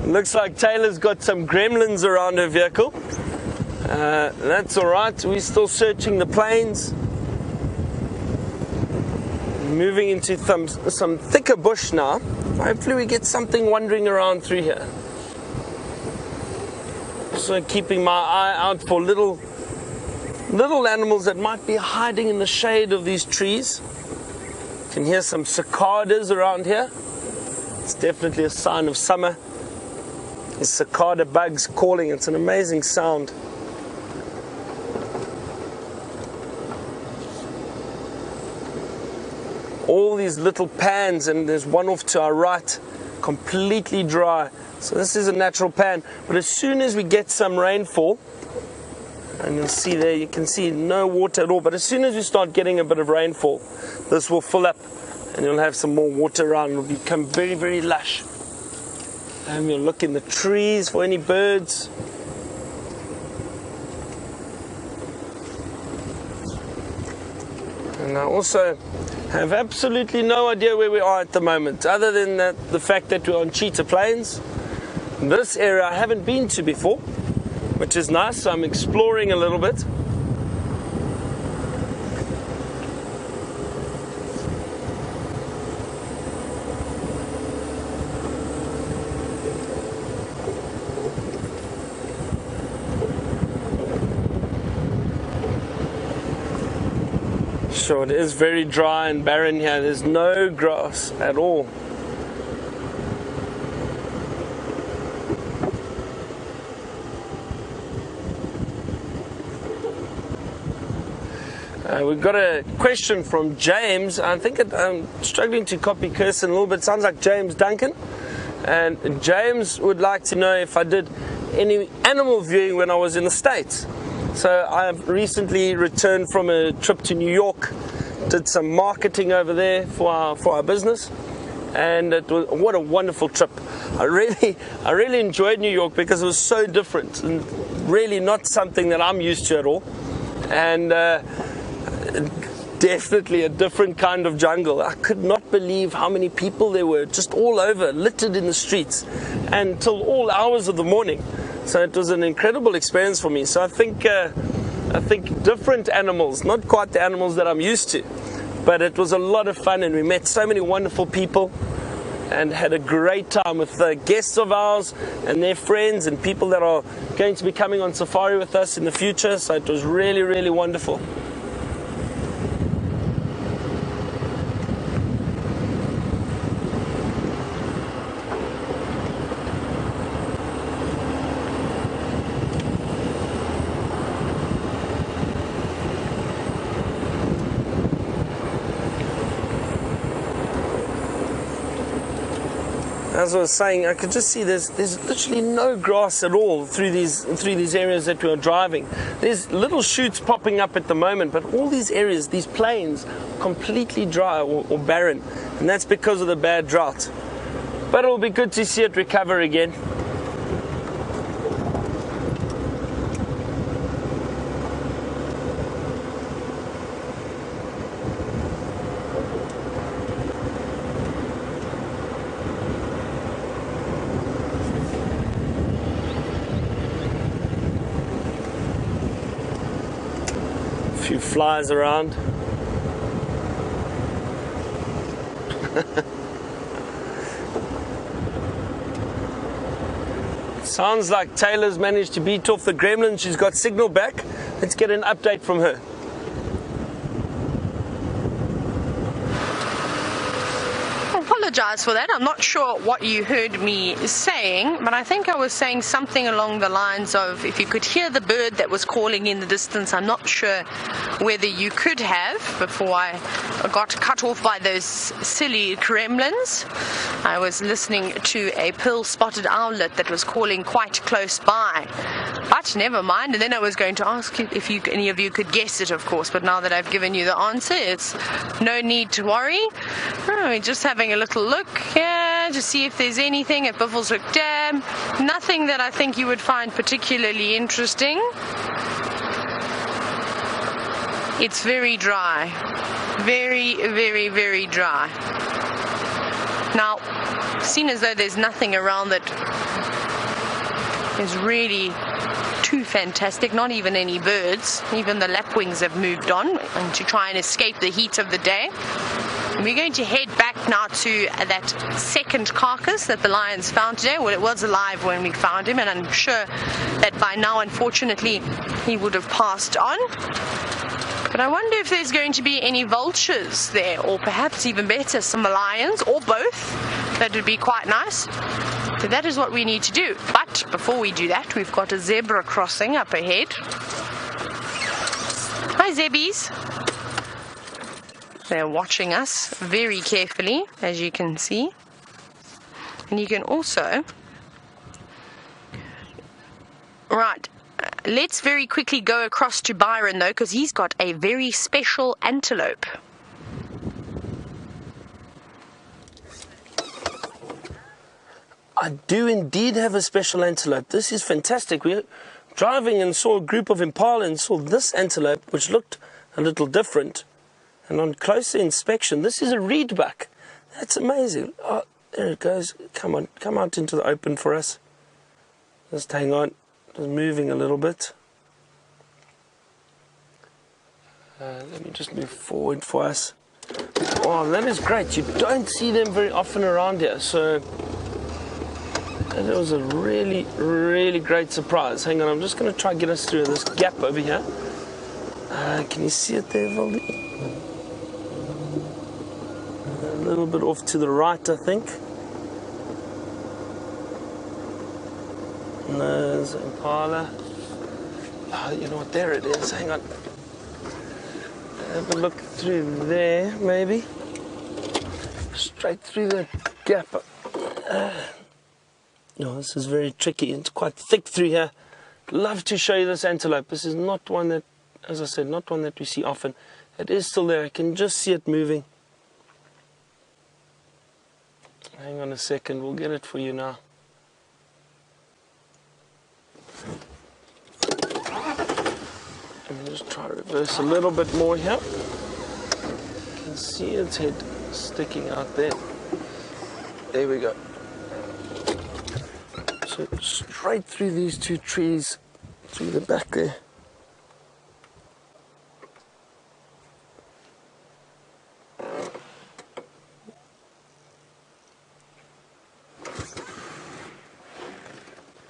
Looks like Taylor's got some gremlins around her vehicle. That's alright, we're still searching the plains. Moving into some thicker bush now. Hopefully we get something wandering around through here. So keeping my eye out for little animals that might be hiding in the shade of these trees. You can hear some cicadas around here. It's definitely a sign of summer. These cicada bugs calling, it's an amazing sound. All these little pans, and there's one off to our right, completely dry. So this is a natural pan, but as soon as we get some rainfall, and you'll see there, you can see no water at all, but as soon as we start getting a bit of rainfall, this will fill up and you'll have some more water around. It'll become very, very lush. And you'll look in the trees for any birds. And I also have absolutely no idea where we are at the moment, other than the fact that we're on Cheetah Plains. This area I haven't been to before, which is nice, so I'm exploring a little bit. Sure, it is very dry and barren here. There's no grass at all. We've got a question from James. I think I'm struggling to copy Kirsten a little bit. It sounds like James Duncan. And James would like to know if I did any animal viewing when I was in the States. So I have recently returned from a trip to New York, did some marketing over there for our business, and what a wonderful trip. I really enjoyed New York because it was so different and really not something that I'm used to at all, and definitely a different kind of jungle. I could not believe how many people there were, just all over, littered in the streets, until all hours of the morning. So it was an incredible experience for me. So I think different animals, not quite the animals that I'm used to, but it was a lot of fun, and we met so many wonderful people and had a great time with the guests of ours and their friends and people that are going to be coming on safari with us in the future. So it was really, really wonderful. As I was saying, I could just see there's literally no grass at all through these areas that we are driving. There's little shoots popping up at the moment, but all these areas, these plains, completely dry or barren, and that's because of the bad drought. But it'll be good to see it recover again. Few flies around. Sounds like Taylor's managed to beat off the gremlin. She's got signal back. Let's get an update from her. apologize for that. I'm not sure what you heard me saying, but I think I was saying something along the lines of if you could hear the bird that was calling in the distance. I'm not sure whether you could have before I got cut off by those silly gremlins. I was listening to a pearl-spotted owlet that was calling quite close by. But never mind. And then I was going to ask you if any of you could guess it, of course. But now that I've given you the answer, it's no need to worry. Oh, just having a little look here to see if there's anything at Buffelshoek Dam. Nothing that I think you would find particularly interesting. It's very dry. Very, very, very dry. Now, seen as though there's nothing around that is really too fantastic, not even any birds. Even the lapwings have moved on and to try and escape the heat of the day. And we're going to head back now to that second carcass that the lions found today. Well, it was alive when we found him, and I'm sure that by now, unfortunately, he would have passed on. But I wonder if there's going to be any vultures there, or perhaps even better, some lions, or both. That would be quite nice. So that is what we need to do. But before we do that, we've got a zebra crossing up ahead. Hi, zebbies. They're watching us very carefully, as you can see. And you can also... Right. Let's very quickly go across to Byron, though, because he's got a very special antelope. I do indeed have a special antelope. This is fantastic. We were driving and saw a group of Impala and saw this antelope, which looked a little different. And on closer inspection, this is a reedbuck. That's amazing. Oh, there it goes. Come on, come out into the open for us. Just hang on. Just moving a little bit. Let me just move forward for us. Oh, that is great. You don't see them very often around here. So that was a really, really great surprise. Hang on, I'm just going to try and get us through this gap over here. Can you see it there, Valdi? A little bit off to the right, I think. There's Impala. Oh, you know what? There it is. Hang on. Have a look through there, maybe. Straight through the gap. No, this is very tricky. It's quite thick through here. Love to show you this antelope. This is not one that, as I said, not one that we see often. It is still there. I can just see it moving. Hang on a second. We'll get it for you now. Let me just try to reverse a little bit more here. You can see its head sticking out there. There we go. So straight through these two trees, through the back there.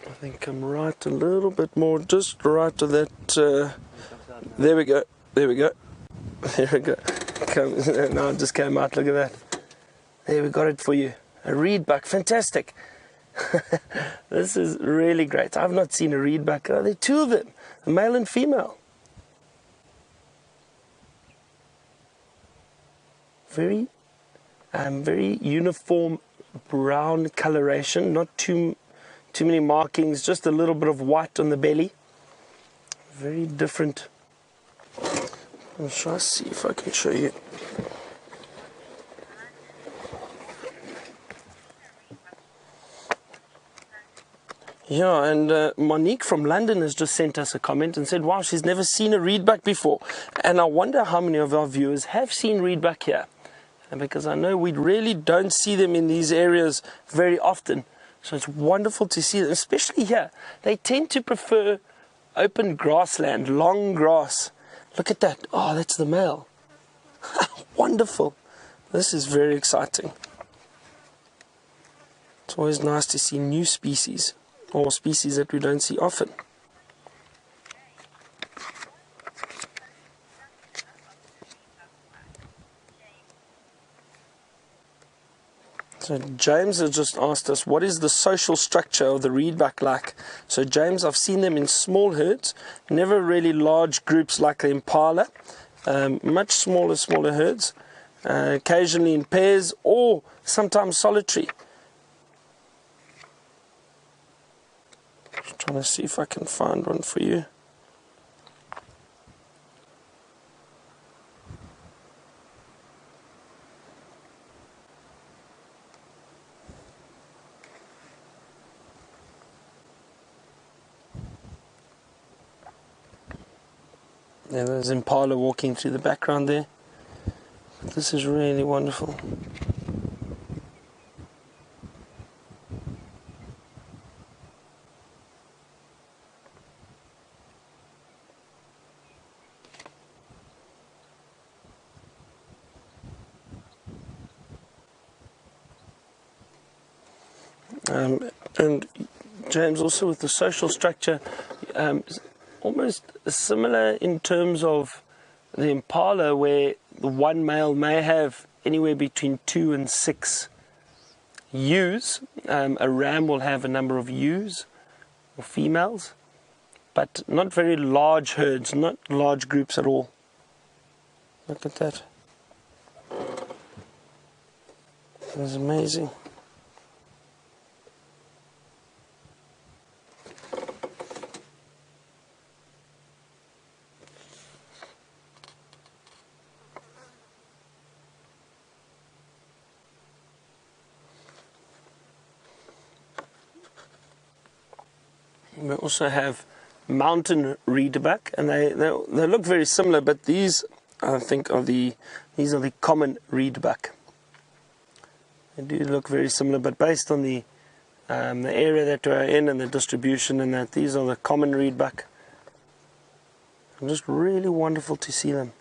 I think I'm right a little bit more, just right to that. There we go. There we go. There we go. Now it just came out. Look at that. There we got it for you. A reedbuck. Fantastic. This is really great. I've not seen a reedbuck. Oh, there are two of them, a male and female. Very uniform brown coloration. Not too many markings. Just a little bit of white on the belly. Very different. I'll try to see if I can show you. Yeah, and Monique from London has just sent us a comment and said, wow, she's never seen a reedbuck before. And I wonder how many of our viewers have seen reedbuck here. And because I know we really don't see them in these areas very often. So it's wonderful to see them, especially here. They tend to prefer open grassland, long grass. Look at that. Oh, that's the male. Wonderful. This is very exciting. It's always nice to see new species, or species that we don't see often. So James has just asked us, what is the social structure of the reedbuck like? So James, I've seen them in small herds, never really large groups like the Impala, much smaller herds, occasionally in pairs or sometimes solitary. Just trying to see if I can find one for you. Yeah, there's Impala walking through the background there. This is really wonderful. And James, also with the social structure, almost similar in terms of the Impala, where the one male may have anywhere between 2 and 6 ewes. A ram will have a number of ewes or females, but not very large herds, not large groups at all. Look at that. That's amazing. We also have mountain reedbuck, and they look very similar, but these, I think, these are the common reedbuck. They do look very similar, but based on the area that we're in and the distribution, and that these are the common reedbuck. And just really wonderful to see them.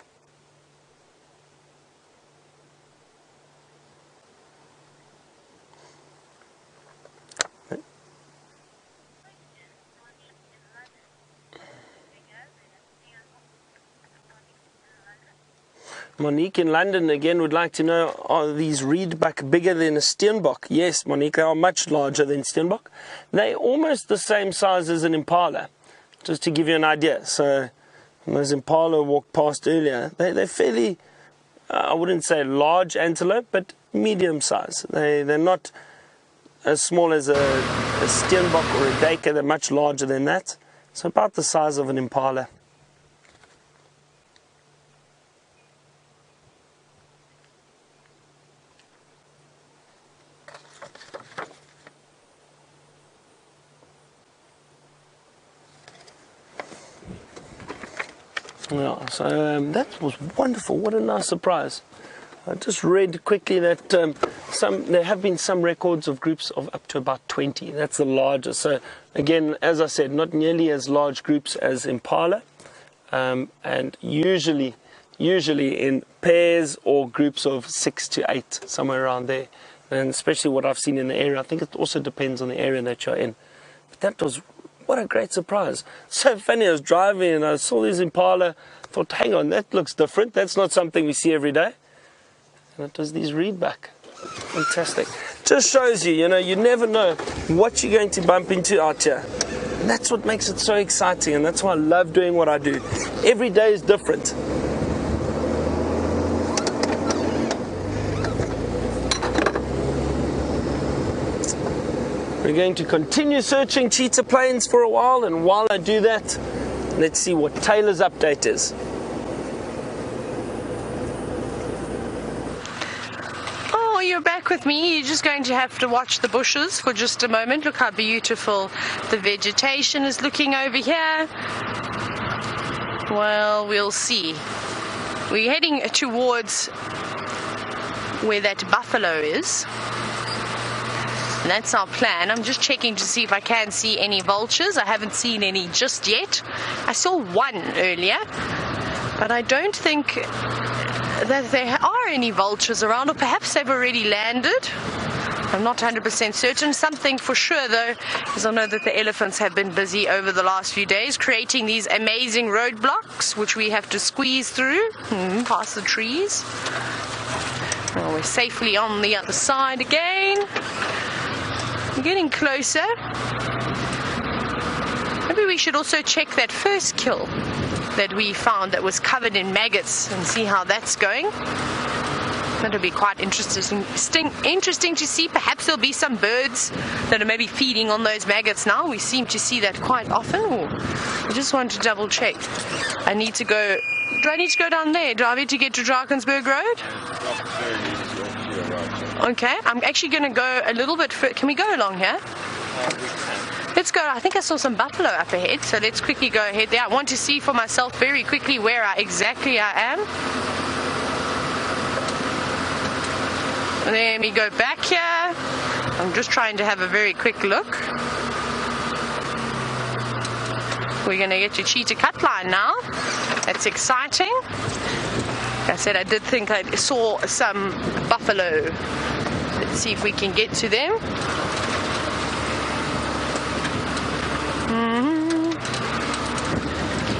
Monique in London again would like to know, are these reedbuck bigger than a steenbok? Yes, Monique, they are much larger than steenbok. They're almost the same size as an Impala, just to give you an idea. So those Impala walked past earlier, they're fairly, I wouldn't say large antelope, but medium size. They're not as small as a steenbok or a duiker. They're much larger than that. So about the size of an Impala. Yeah, so that was wonderful. What a nice surprise. I just read quickly that there have been some records of groups of up to about 20. That's the largest. So again, as I said, not nearly as large groups as Impala, and usually in pairs or groups of 6 to 8, somewhere around there. And especially what I've seen in the area, I think it also depends on the area that you're in. But that was, what a great surprise. So funny, I was driving and I saw these Impala, thought, hang on, that looks different. That's not something we see every day. And it was these reedbuck. Fantastic. Just shows you, you never know what you're going to bump into out here. And that's what makes it so exciting, and that's why I love doing what I do. Every day is different. We're going to continue searching cheetah plains for a while, and while I do that, let's see what Taylor's update is. Oh, you're back with me. You're just going to have to watch the bushes for just a moment. Look how beautiful the vegetation is looking over here. Well, we'll see. We're heading towards where that buffalo is. And that's our plan. I'm just checking to see if I can see any vultures. I haven't seen any just yet. I saw one earlier, but I don't think that there are any vultures around, or perhaps they've already landed. I'm not 100% certain. Something for sure, though, is I know that the elephants have been busy over the last few days creating these amazing roadblocks, which we have to squeeze through past the trees. Well, we're We're safely on the other side again. We're getting closer. Maybe we should also check that first kill that we found that was covered in maggots and see how that's going. That'll be quite interesting to see. Perhaps there'll be some birds that are maybe feeding on those maggots now. We seem to see that quite often. I just want to double check. I need to go. Do I need to go down there, do I need to get to Drakensberg Road? Okay, I'm actually going to go a little bit further. Can we go along here? Let's go. I think I saw some buffalo up ahead, so let's quickly go ahead there. I want to see for myself very quickly where exactly I am. And then we go back here. I'm just trying to have a very quick look. We're going to get to Cheetah cut line now. That's exciting. Like I said, I did think I saw some buffalo. Let's see if we can get to them.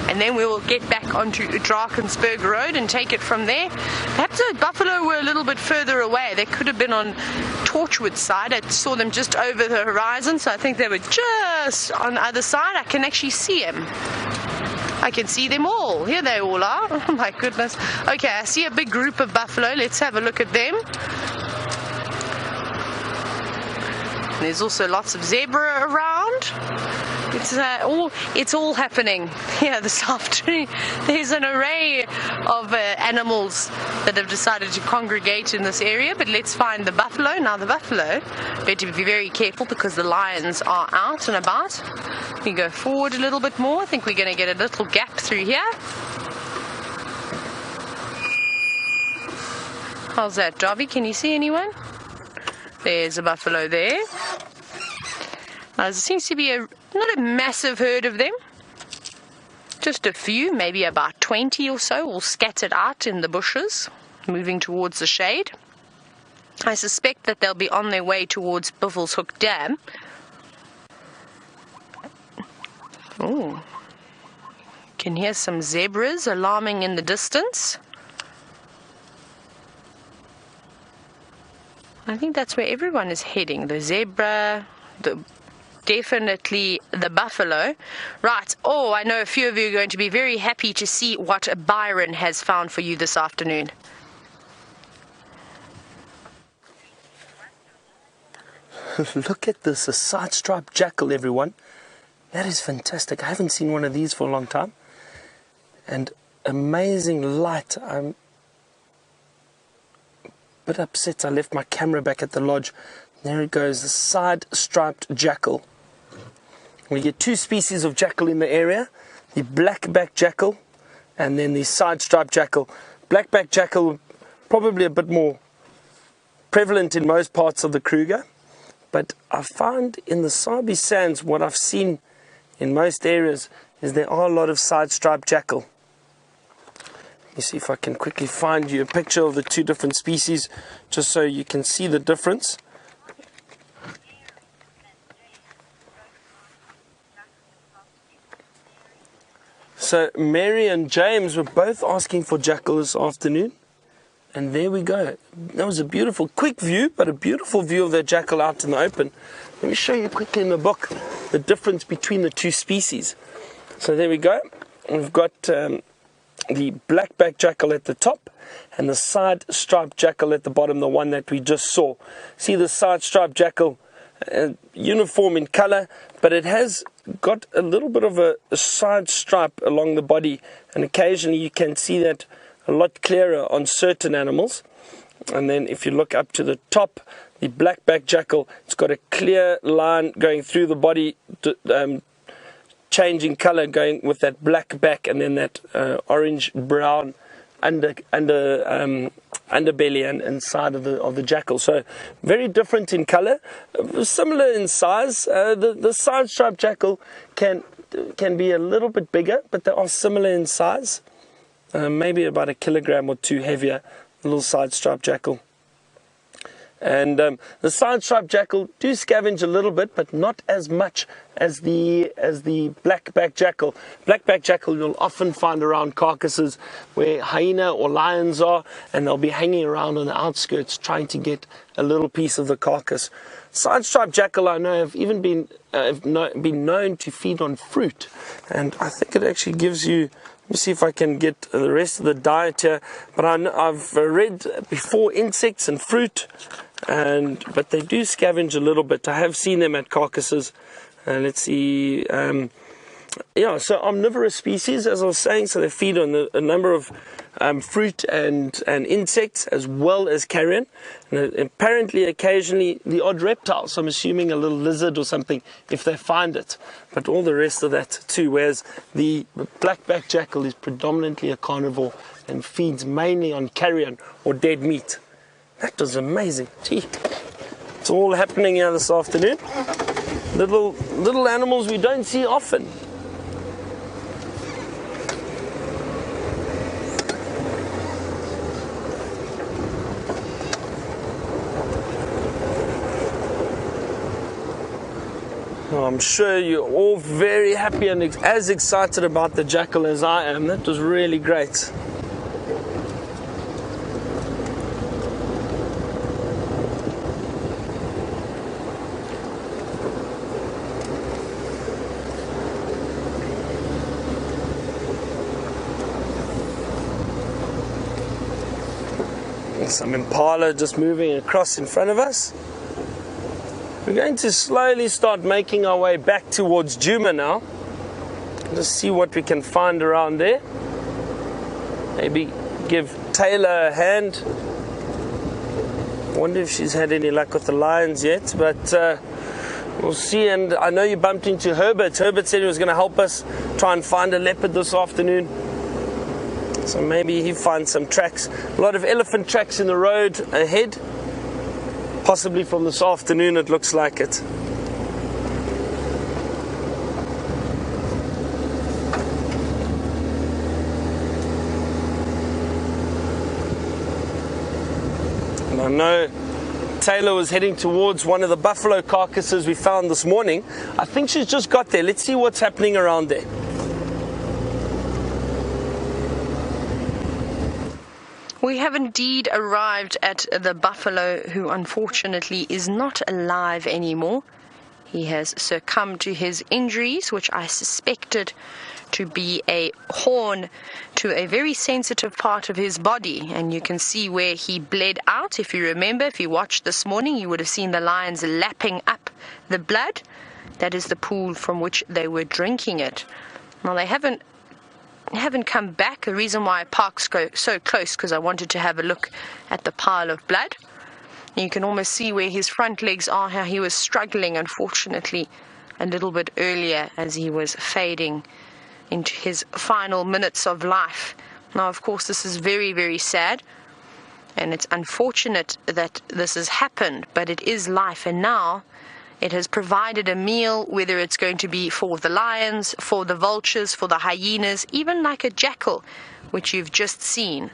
And then we will get back onto Drakensberg Road and take it from there. Perhaps the buffalo were a little bit further away. They could have been on Torchwood side. I saw them just over the horizon, so I think they were just on the other side. I can actually see them. I can see them all. Here they all are. Oh my goodness. Okay, I see a big group of buffalo. Let's have a look at them. There's also lots of zebra around. It's all happening here this afternoon. There's an array of animals that have decided to congregate in this area, but let's find the buffalo. Now the buffalo, better be very careful because the lions are out and about. We go forward a little bit more. I think we're going to get a little gap through here. How's that, Darby? Can you see anyone? There's a buffalo there. There seems to be not a massive herd of them. Just a few, maybe about 20 or so, all scattered out in the bushes, moving towards the shade. I suspect that they'll be on their way towards Buffelshoek Dam. Oh, can hear some zebras alarming in the distance. I think that's where everyone is heading. The zebra, definitely the buffalo. Right. Oh, I know a few of you are going to be very happy to see what Byron has found for you this afternoon. Look at this, a side-striped jackal, everyone. That is fantastic. I haven't seen one of these for a long time. And amazing light. I'm a bit upset I left my camera back at the lodge. There it goes, the side-striped jackal. We get two species of jackal in the area, the black-backed jackal and then the side-striped jackal. Black-backed jackal probably a bit more prevalent in most parts of the Kruger, but I found in the Sabi Sands what I've seen in most areas is there are a lot of side-striped jackal. Let me see if I can quickly find you a picture of the two different species just so you can see the difference. So Mary and James were both asking for jackal this afternoon. And there we go. That was a beautiful, quick view, but a beautiful view of that jackal out in the open. Let me show you quickly in the book the difference between the two species. So there we go. We've got the black-backed jackal at the top and the side-striped jackal at the bottom, the one that we just saw. See the side-striped jackal, uniform in color, but it has got a little bit of a side stripe along the body, and occasionally you can see that a lot clearer on certain animals. And then if you look up to the top, the black-backed jackal, it's got a clear line going through the body, changing color, going with that black back and then that orange-brown underbelly and side of the jackal. So very different in color, similar in size. The side-striped jackal can be a little bit bigger, but they are similar in size. Maybe about 1 kilogram or 2 heavier, a little side-striped jackal. And the side-striped jackal do scavenge a little bit, but not as much as the black-backed jackal. Black-backed jackal you'll often find around carcasses where hyena or lions are, and they'll be hanging around on the outskirts trying to get a little piece of the carcass. Side-striped jackal, I know, have even been known to feed on fruit, and I think it actually gives you. Let me see if I can get the rest of the diet here. But I've read before insects and fruit, but they do scavenge a little bit. I have seen them at carcasses. Let's see. So omnivorous species, as I was saying, so they feed on a number of fruit and insects as well as carrion. And apparently, occasionally, the odd reptile, so I'm assuming a little lizard or something, if they find it. But all the rest of that too, whereas the black-backed jackal is predominantly a carnivore and feeds mainly on carrion or dead meat. That was amazing. Gee, it's all happening here this afternoon. Little animals we don't see often. I'm sure you're all very happy and as excited about the jackal as I am. That was really great. Some Impala just moving across in front of us. We're going to slowly start making our way back towards Djuma now. Just see what we can find around there. Maybe give Taylor a hand. Wonder if she's had any luck with the lions yet, but we'll see. And I know you bumped into Herbert. Herbert said he was going to help us try and find a leopard this afternoon. So maybe he finds some tracks. A lot of elephant tracks in the road ahead. Possibly from this afternoon, it looks like it. And I know Taylor was heading towards one of the buffalo carcasses we found this morning. I think she's just got there. Let's see what's happening around there. We have indeed arrived at the buffalo, who unfortunately is not alive anymore. He has succumbed to his injuries, which I suspected to be a horn to a very sensitive part of his body. And you can see where he bled out. If you remember, if you watched this morning, you would have seen the lions lapping up the blood. That is the pool from which they were drinking it. Now, they haven't come back. The reason why I parked so close, because I wanted to have a look at the pile of blood. You can almost see where his front legs are, how he was struggling, unfortunately, a little bit earlier as he was fading into his final minutes of life. Now, of course, this is very, very sad, and it's unfortunate that this has happened, but it is life, and now it has provided a meal, whether it's going to be for the lions, for the vultures, for the hyenas, even like a jackal, which you've just seen,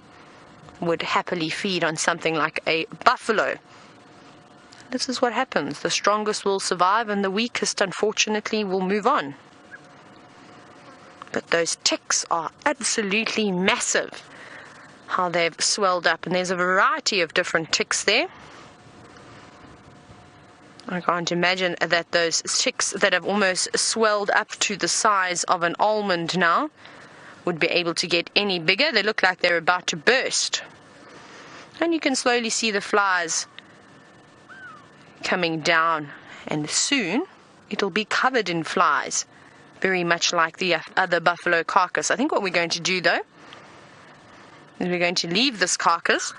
would happily feed on something like a buffalo. This is what happens. The strongest will survive and the weakest, unfortunately, will move on. But those ticks are absolutely massive, how they've swelled up. And there's a variety of different ticks there. I can't imagine that those ticks that have almost swelled up to the size of an almond now would be able to get any bigger. They look like they're about to burst. And you can slowly see the flies coming down, and soon it'll be covered in flies, very much like the other buffalo carcass. I think what we're going to do, though, is we're going to leave this carcass.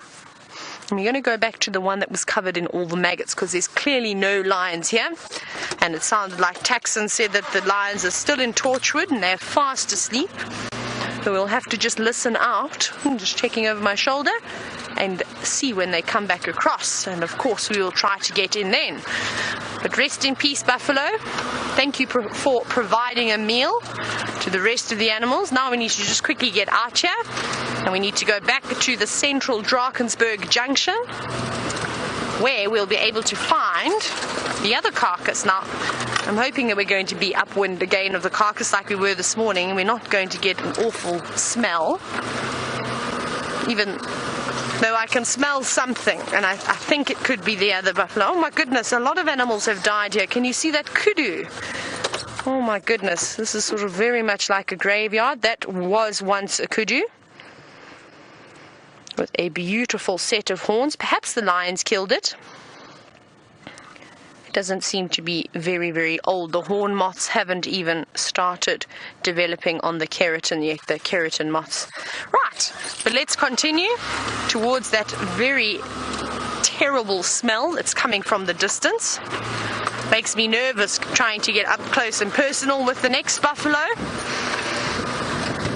And we're going to go back to the one that was covered in all the maggots, because there's clearly no lions here. And it sounded like Taxon said that the lions are still in Torchwood and they're fast asleep. So we'll have to just listen out. I'm just checking over my shoulder and see when they come back across. And of course, we will try to get in then. But rest in peace, buffalo. Thank you for providing a meal to the rest of the animals. Now we need to just quickly get out here. And we need to go back to the central Drakensberg junction. where we'll be able to find the other carcass. Now, I'm hoping that we're going to be upwind again of the carcass like we were this morning. We're not going to get an awful smell, even though I can smell something, and I think it could be the other buffalo. Oh my goodness, a lot of animals have died here. Can you see that kudu? Oh my goodness, this is sort of very much like a graveyard. That was once a kudu with a beautiful set of horns. Perhaps the lions killed it. It doesn't seem to be very, very old. The horn moths haven't even started developing on the keratin yet, the keratin moths. Right, but let's continue towards that very terrible smell that's coming from the distance. Makes me nervous trying to get up close and personal with the next buffalo.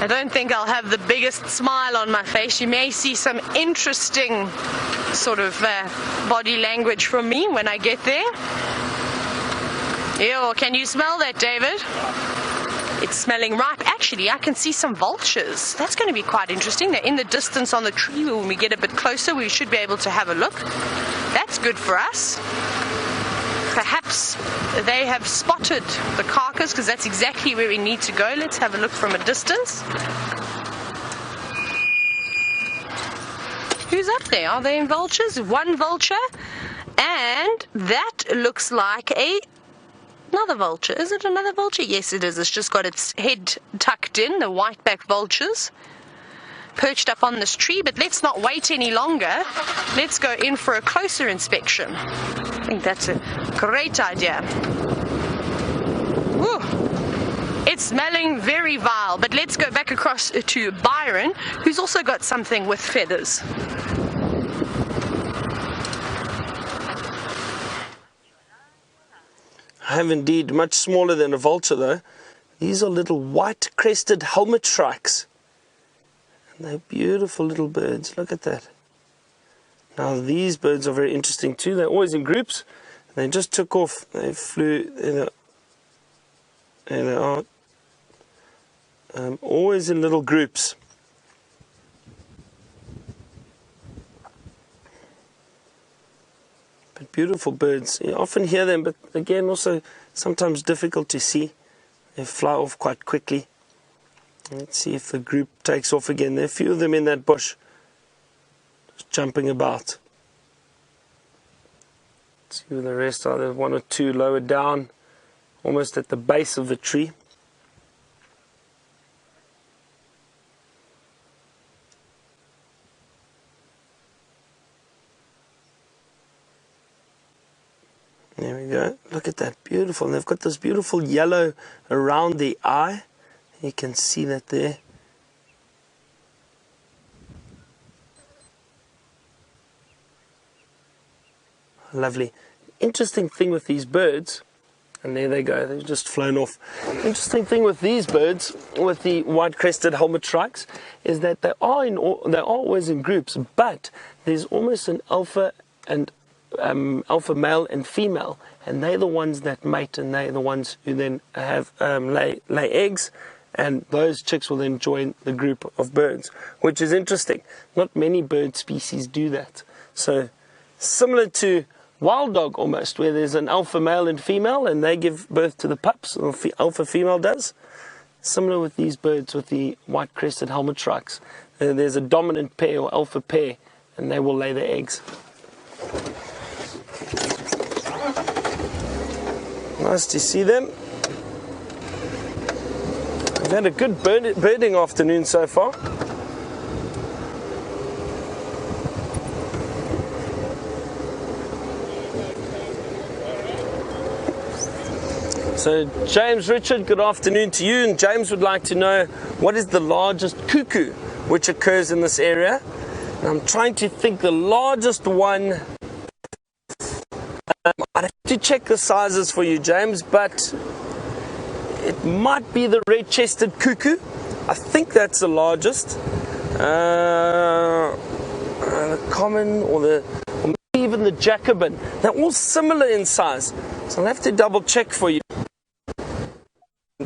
I don't think I'll have the biggest smile on my face. You may see some interesting sort of body language from me when I get there. Ew, can you smell that, David? It's smelling ripe. Actually, I can see some vultures. That's going to be quite interesting. They're in the distance on the tree. When we get a bit closer, we should be able to have a look. That's good for us. Perhaps they have spotted the carcass, because that's exactly where we need to go. Let's have a look from a distance. Who's up there? Are they in vultures? One vulture, and that looks like another vulture. Is it another vulture? Yes, it is. It's just got its head tucked in, the whiteback vultures perched up on this tree. But let's not wait any longer. Let's go in for a closer inspection. I think that's a great idea. Woo. It's smelling very vile, but let's go back across to Byron, who's also got something with feathers. I have indeed, much smaller than a vulture though. These are little white crested helmet shrikes. And they're beautiful little birds. Look at that. Now these birds are very interesting too. They're always in groups. They just took off. They flew. There they are. Always in little groups. But beautiful birds. You often hear them, but again also sometimes difficult to see. They fly off quite quickly. Let's see if the group takes off again. There are a few of them in that bush, just jumping about. Let's see where the rest are. There's one or two lower down, almost at the base of the tree. There we go. Look at that. Beautiful. And they've got this beautiful yellow around the eye. You can see that there. Lovely. Interesting thing with these birds, and there they go, they've just flown off. Interesting thing with these birds, with the white-crested helmet shrikes, is that they are always in groups, but there's almost an alpha male and female, and they're the ones that mate, and they're the ones who then have lay eggs. And those chicks will then join the group of birds, which is interesting. Not many bird species do that. So similar to wild dog almost, where there's an alpha male and female, and they give birth to the pups, or alpha female does. Similar with these birds, with the white-crested helmet shrikes. There's a dominant pair or alpha pair, and they will lay their eggs. Nice to see them. We've had a good birding afternoon so far. So James Richard, good afternoon to you. And James would like to know, what is the largest cuckoo which occurs in this area? And I'm trying to think the largest one. I'd have to check the sizes for you, James, but it might be the red-chested cuckoo. I think that's the largest. The common, or maybe even the Jacobin. They're all similar in size, so I'll have to double-check for you.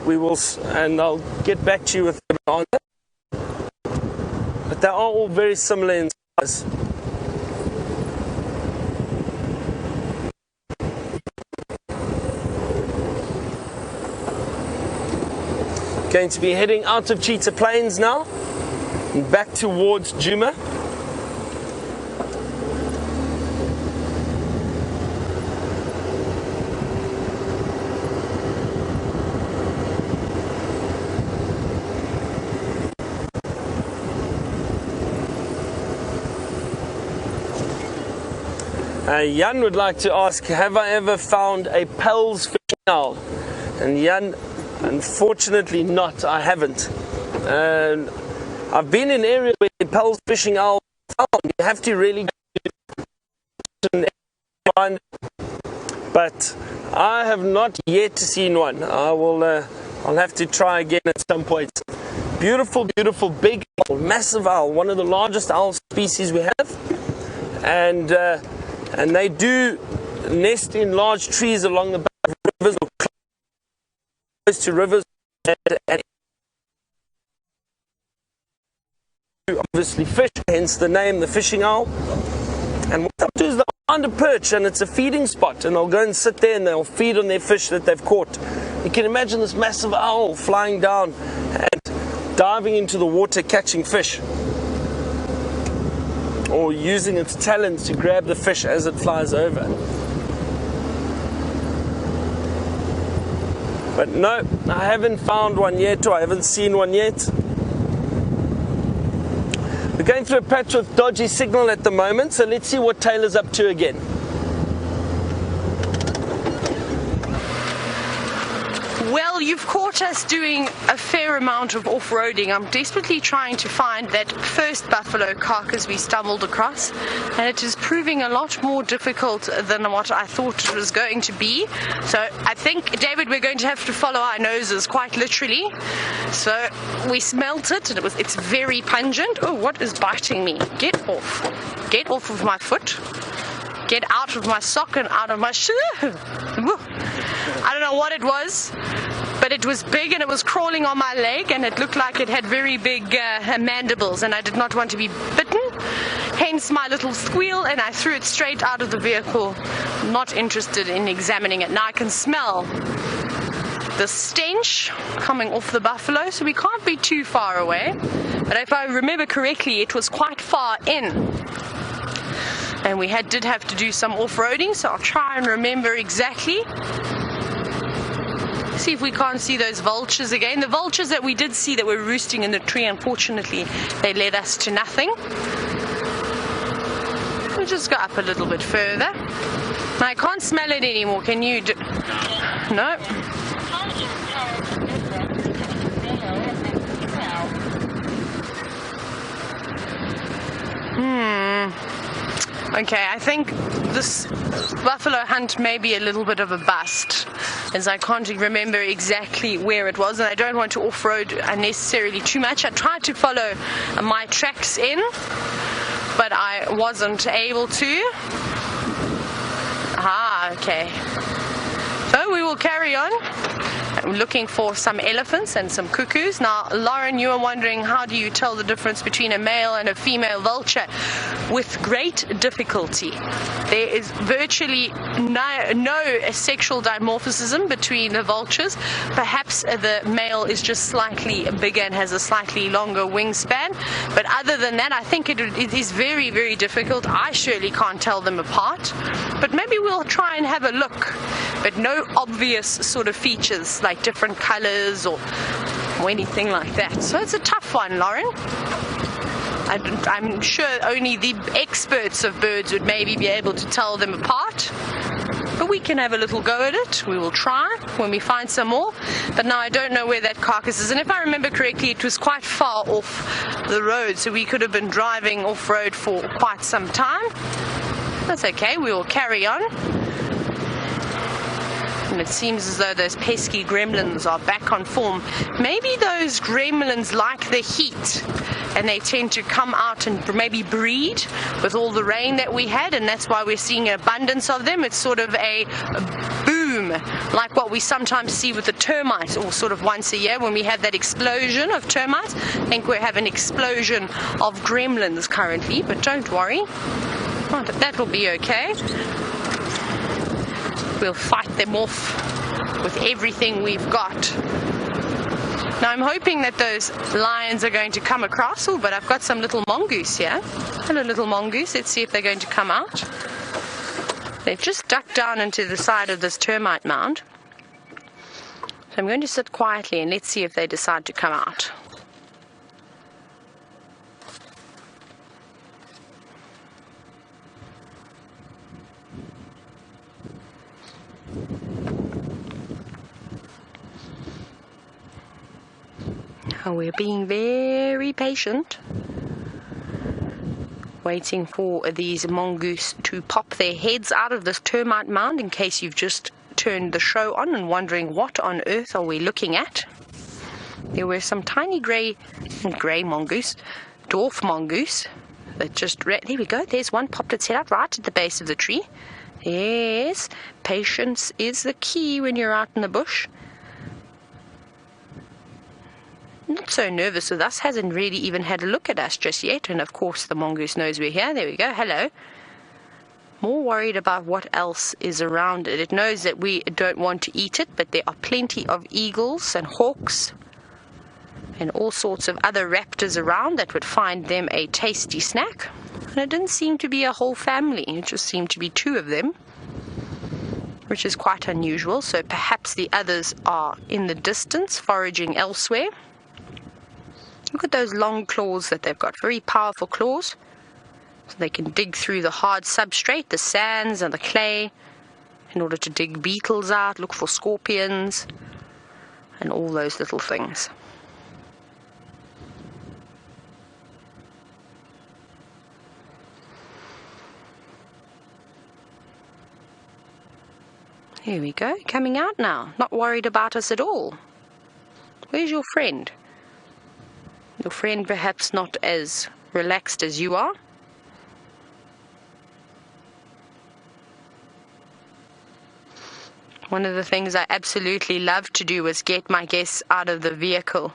We will, and I'll get back to you with an answer. But they are all very similar in size. Going to be heading out of Cheetah Plains now and back towards Djuma. Jan would like to ask, have I ever found a Pell's fishing owl? And Jan, unfortunately not, I haven't. I've been in areas where Pell's fishing owl found. You have to really find, but I have not yet seen one. I'll have to try again at some point. Beautiful, beautiful, big owl, massive owl, one of the largest owl species we have, and they do nest in large trees along the back of rivers or close to rivers, and obviously fish, hence the name, the fishing owl. And what they'll do is they'll find a perch, and it's a feeding spot, and they'll go and sit there and they'll feed on their fish that they've caught. You can imagine this massive owl flying down and diving into the water catching fish, or using its talons to grab the fish as it flies over. But no, I haven't found one yet, or I haven't seen one yet. We're going through a patch with dodgy signal at the moment, so let's see what Taylor's up to again. Well, you've caught us doing a fair amount of off-roading. I'm desperately trying to find that first buffalo carcass we stumbled across, and it is proving a lot more difficult than what I thought it was going to be. So I think, David, we're going to have to follow our noses quite literally. So we smelt it, and it's very pungent. Oh, what is biting me? Get off. Get off of my foot. Get out of my sock and out of my shoe. I don't know what it was, but it was big and it was crawling on my leg, and it looked like it had very big mandibles, and I did not want to be bitten, hence my little squeal, and I threw it straight out of the vehicle, not interested in examining it. Now I can smell the stench coming off the buffalo, so we can't be too far away, but if I remember correctly, it was quite far in. And we did have to do some off-roading, so I'll try and remember exactly. See if we can't see those vultures again. The vultures that we did see that were roosting in the tree, unfortunately, they led us to nothing. We'll just go up a little bit further. I can't smell it anymore. Can you do? No? Okay, I think this buffalo hunt may be a little bit of a bust, as I can't remember exactly where it was, and I don't want to off-road unnecessarily too much. I tried to follow my tracks in, but I wasn't able to. Okay. So we will carry on. I'm looking for some elephants and some cuckoos. Now, Lauren, you are wondering, how do you tell the difference between a male and a female vulture? With great difficulty. There is virtually no sexual dimorphism between the vultures. Perhaps the male is just slightly bigger and has a slightly longer wingspan. But other than that, I think it is very, very difficult. I surely can't tell them apart. But maybe we'll try and have a look. But no obvious sort of features like different colors or anything like that. So it's a tough one, Lauren. I'm sure only the experts of birds would maybe be able to tell them apart. But we can have a little go at it. We will try when we find some more. But now I don't know where that carcass is. And if I remember correctly, it was quite far off the road. So we could have been driving off-road for quite some time. That's okay. We will carry on. And it seems as though those pesky gremlins are back on form. Maybe those gremlins like the heat, and they tend to come out and maybe breed with all the rain that we had, and that's why we're seeing an abundance of them. It's sort of a boom, like what we sometimes see with the termites, or sort of once a year when we have that explosion of termites. I think we have an explosion of gremlins currently, but don't worry, that will be okay. We'll fight them off with everything we've got. Now I'm hoping that those lions are going to come across, but I've got some little mongoose here. Hello little mongoose, let's see if they're going to come out. They've just ducked down into the side of this termite mound. So I'm going to sit quietly and let's see if they decide to come out. We're being very patient, waiting for these mongoose to pop their heads out of this termite mound in case you've just turned the show on and wondering what on earth are we looking at. There were some tiny grey mongoose, dwarf mongoose that just, there we go, there's one popped its head out right at the base of the tree. Yes, patience is the key when you're out in the bush. Not so nervous with us, hasn't really even had a look at us just yet, and of course the mongoose knows we're here. There we go, hello. More worried about what else is around it. It knows that we don't want to eat it, but there are plenty of eagles and hawks and all sorts of other raptors around that would find them a tasty snack. And it didn't seem to be a whole family, it just seemed to be 2 of them, which is quite unusual, so perhaps the others are in the distance foraging elsewhere. Look at those long claws that they've got, very powerful claws. So they can dig through the hard substrate, the sands and the clay, in order to dig beetles out, look for scorpions, and all those little things. Here we go, coming out now, not worried about us at all. Where's your friend? Your friend perhaps not as relaxed as you are. One of the things I absolutely love to do was get my guests out of the vehicle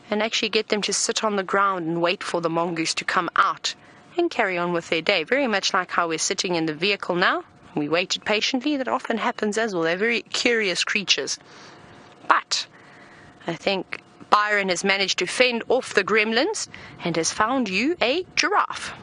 and actually get them to sit on the ground and wait for the mongoose to come out and carry on with their day. Very much like how we're sitting in the vehicle now. We waited patiently. That often happens as well. They're very curious creatures. But I think Byron has managed to fend off the gremlins and has found you a giraffe.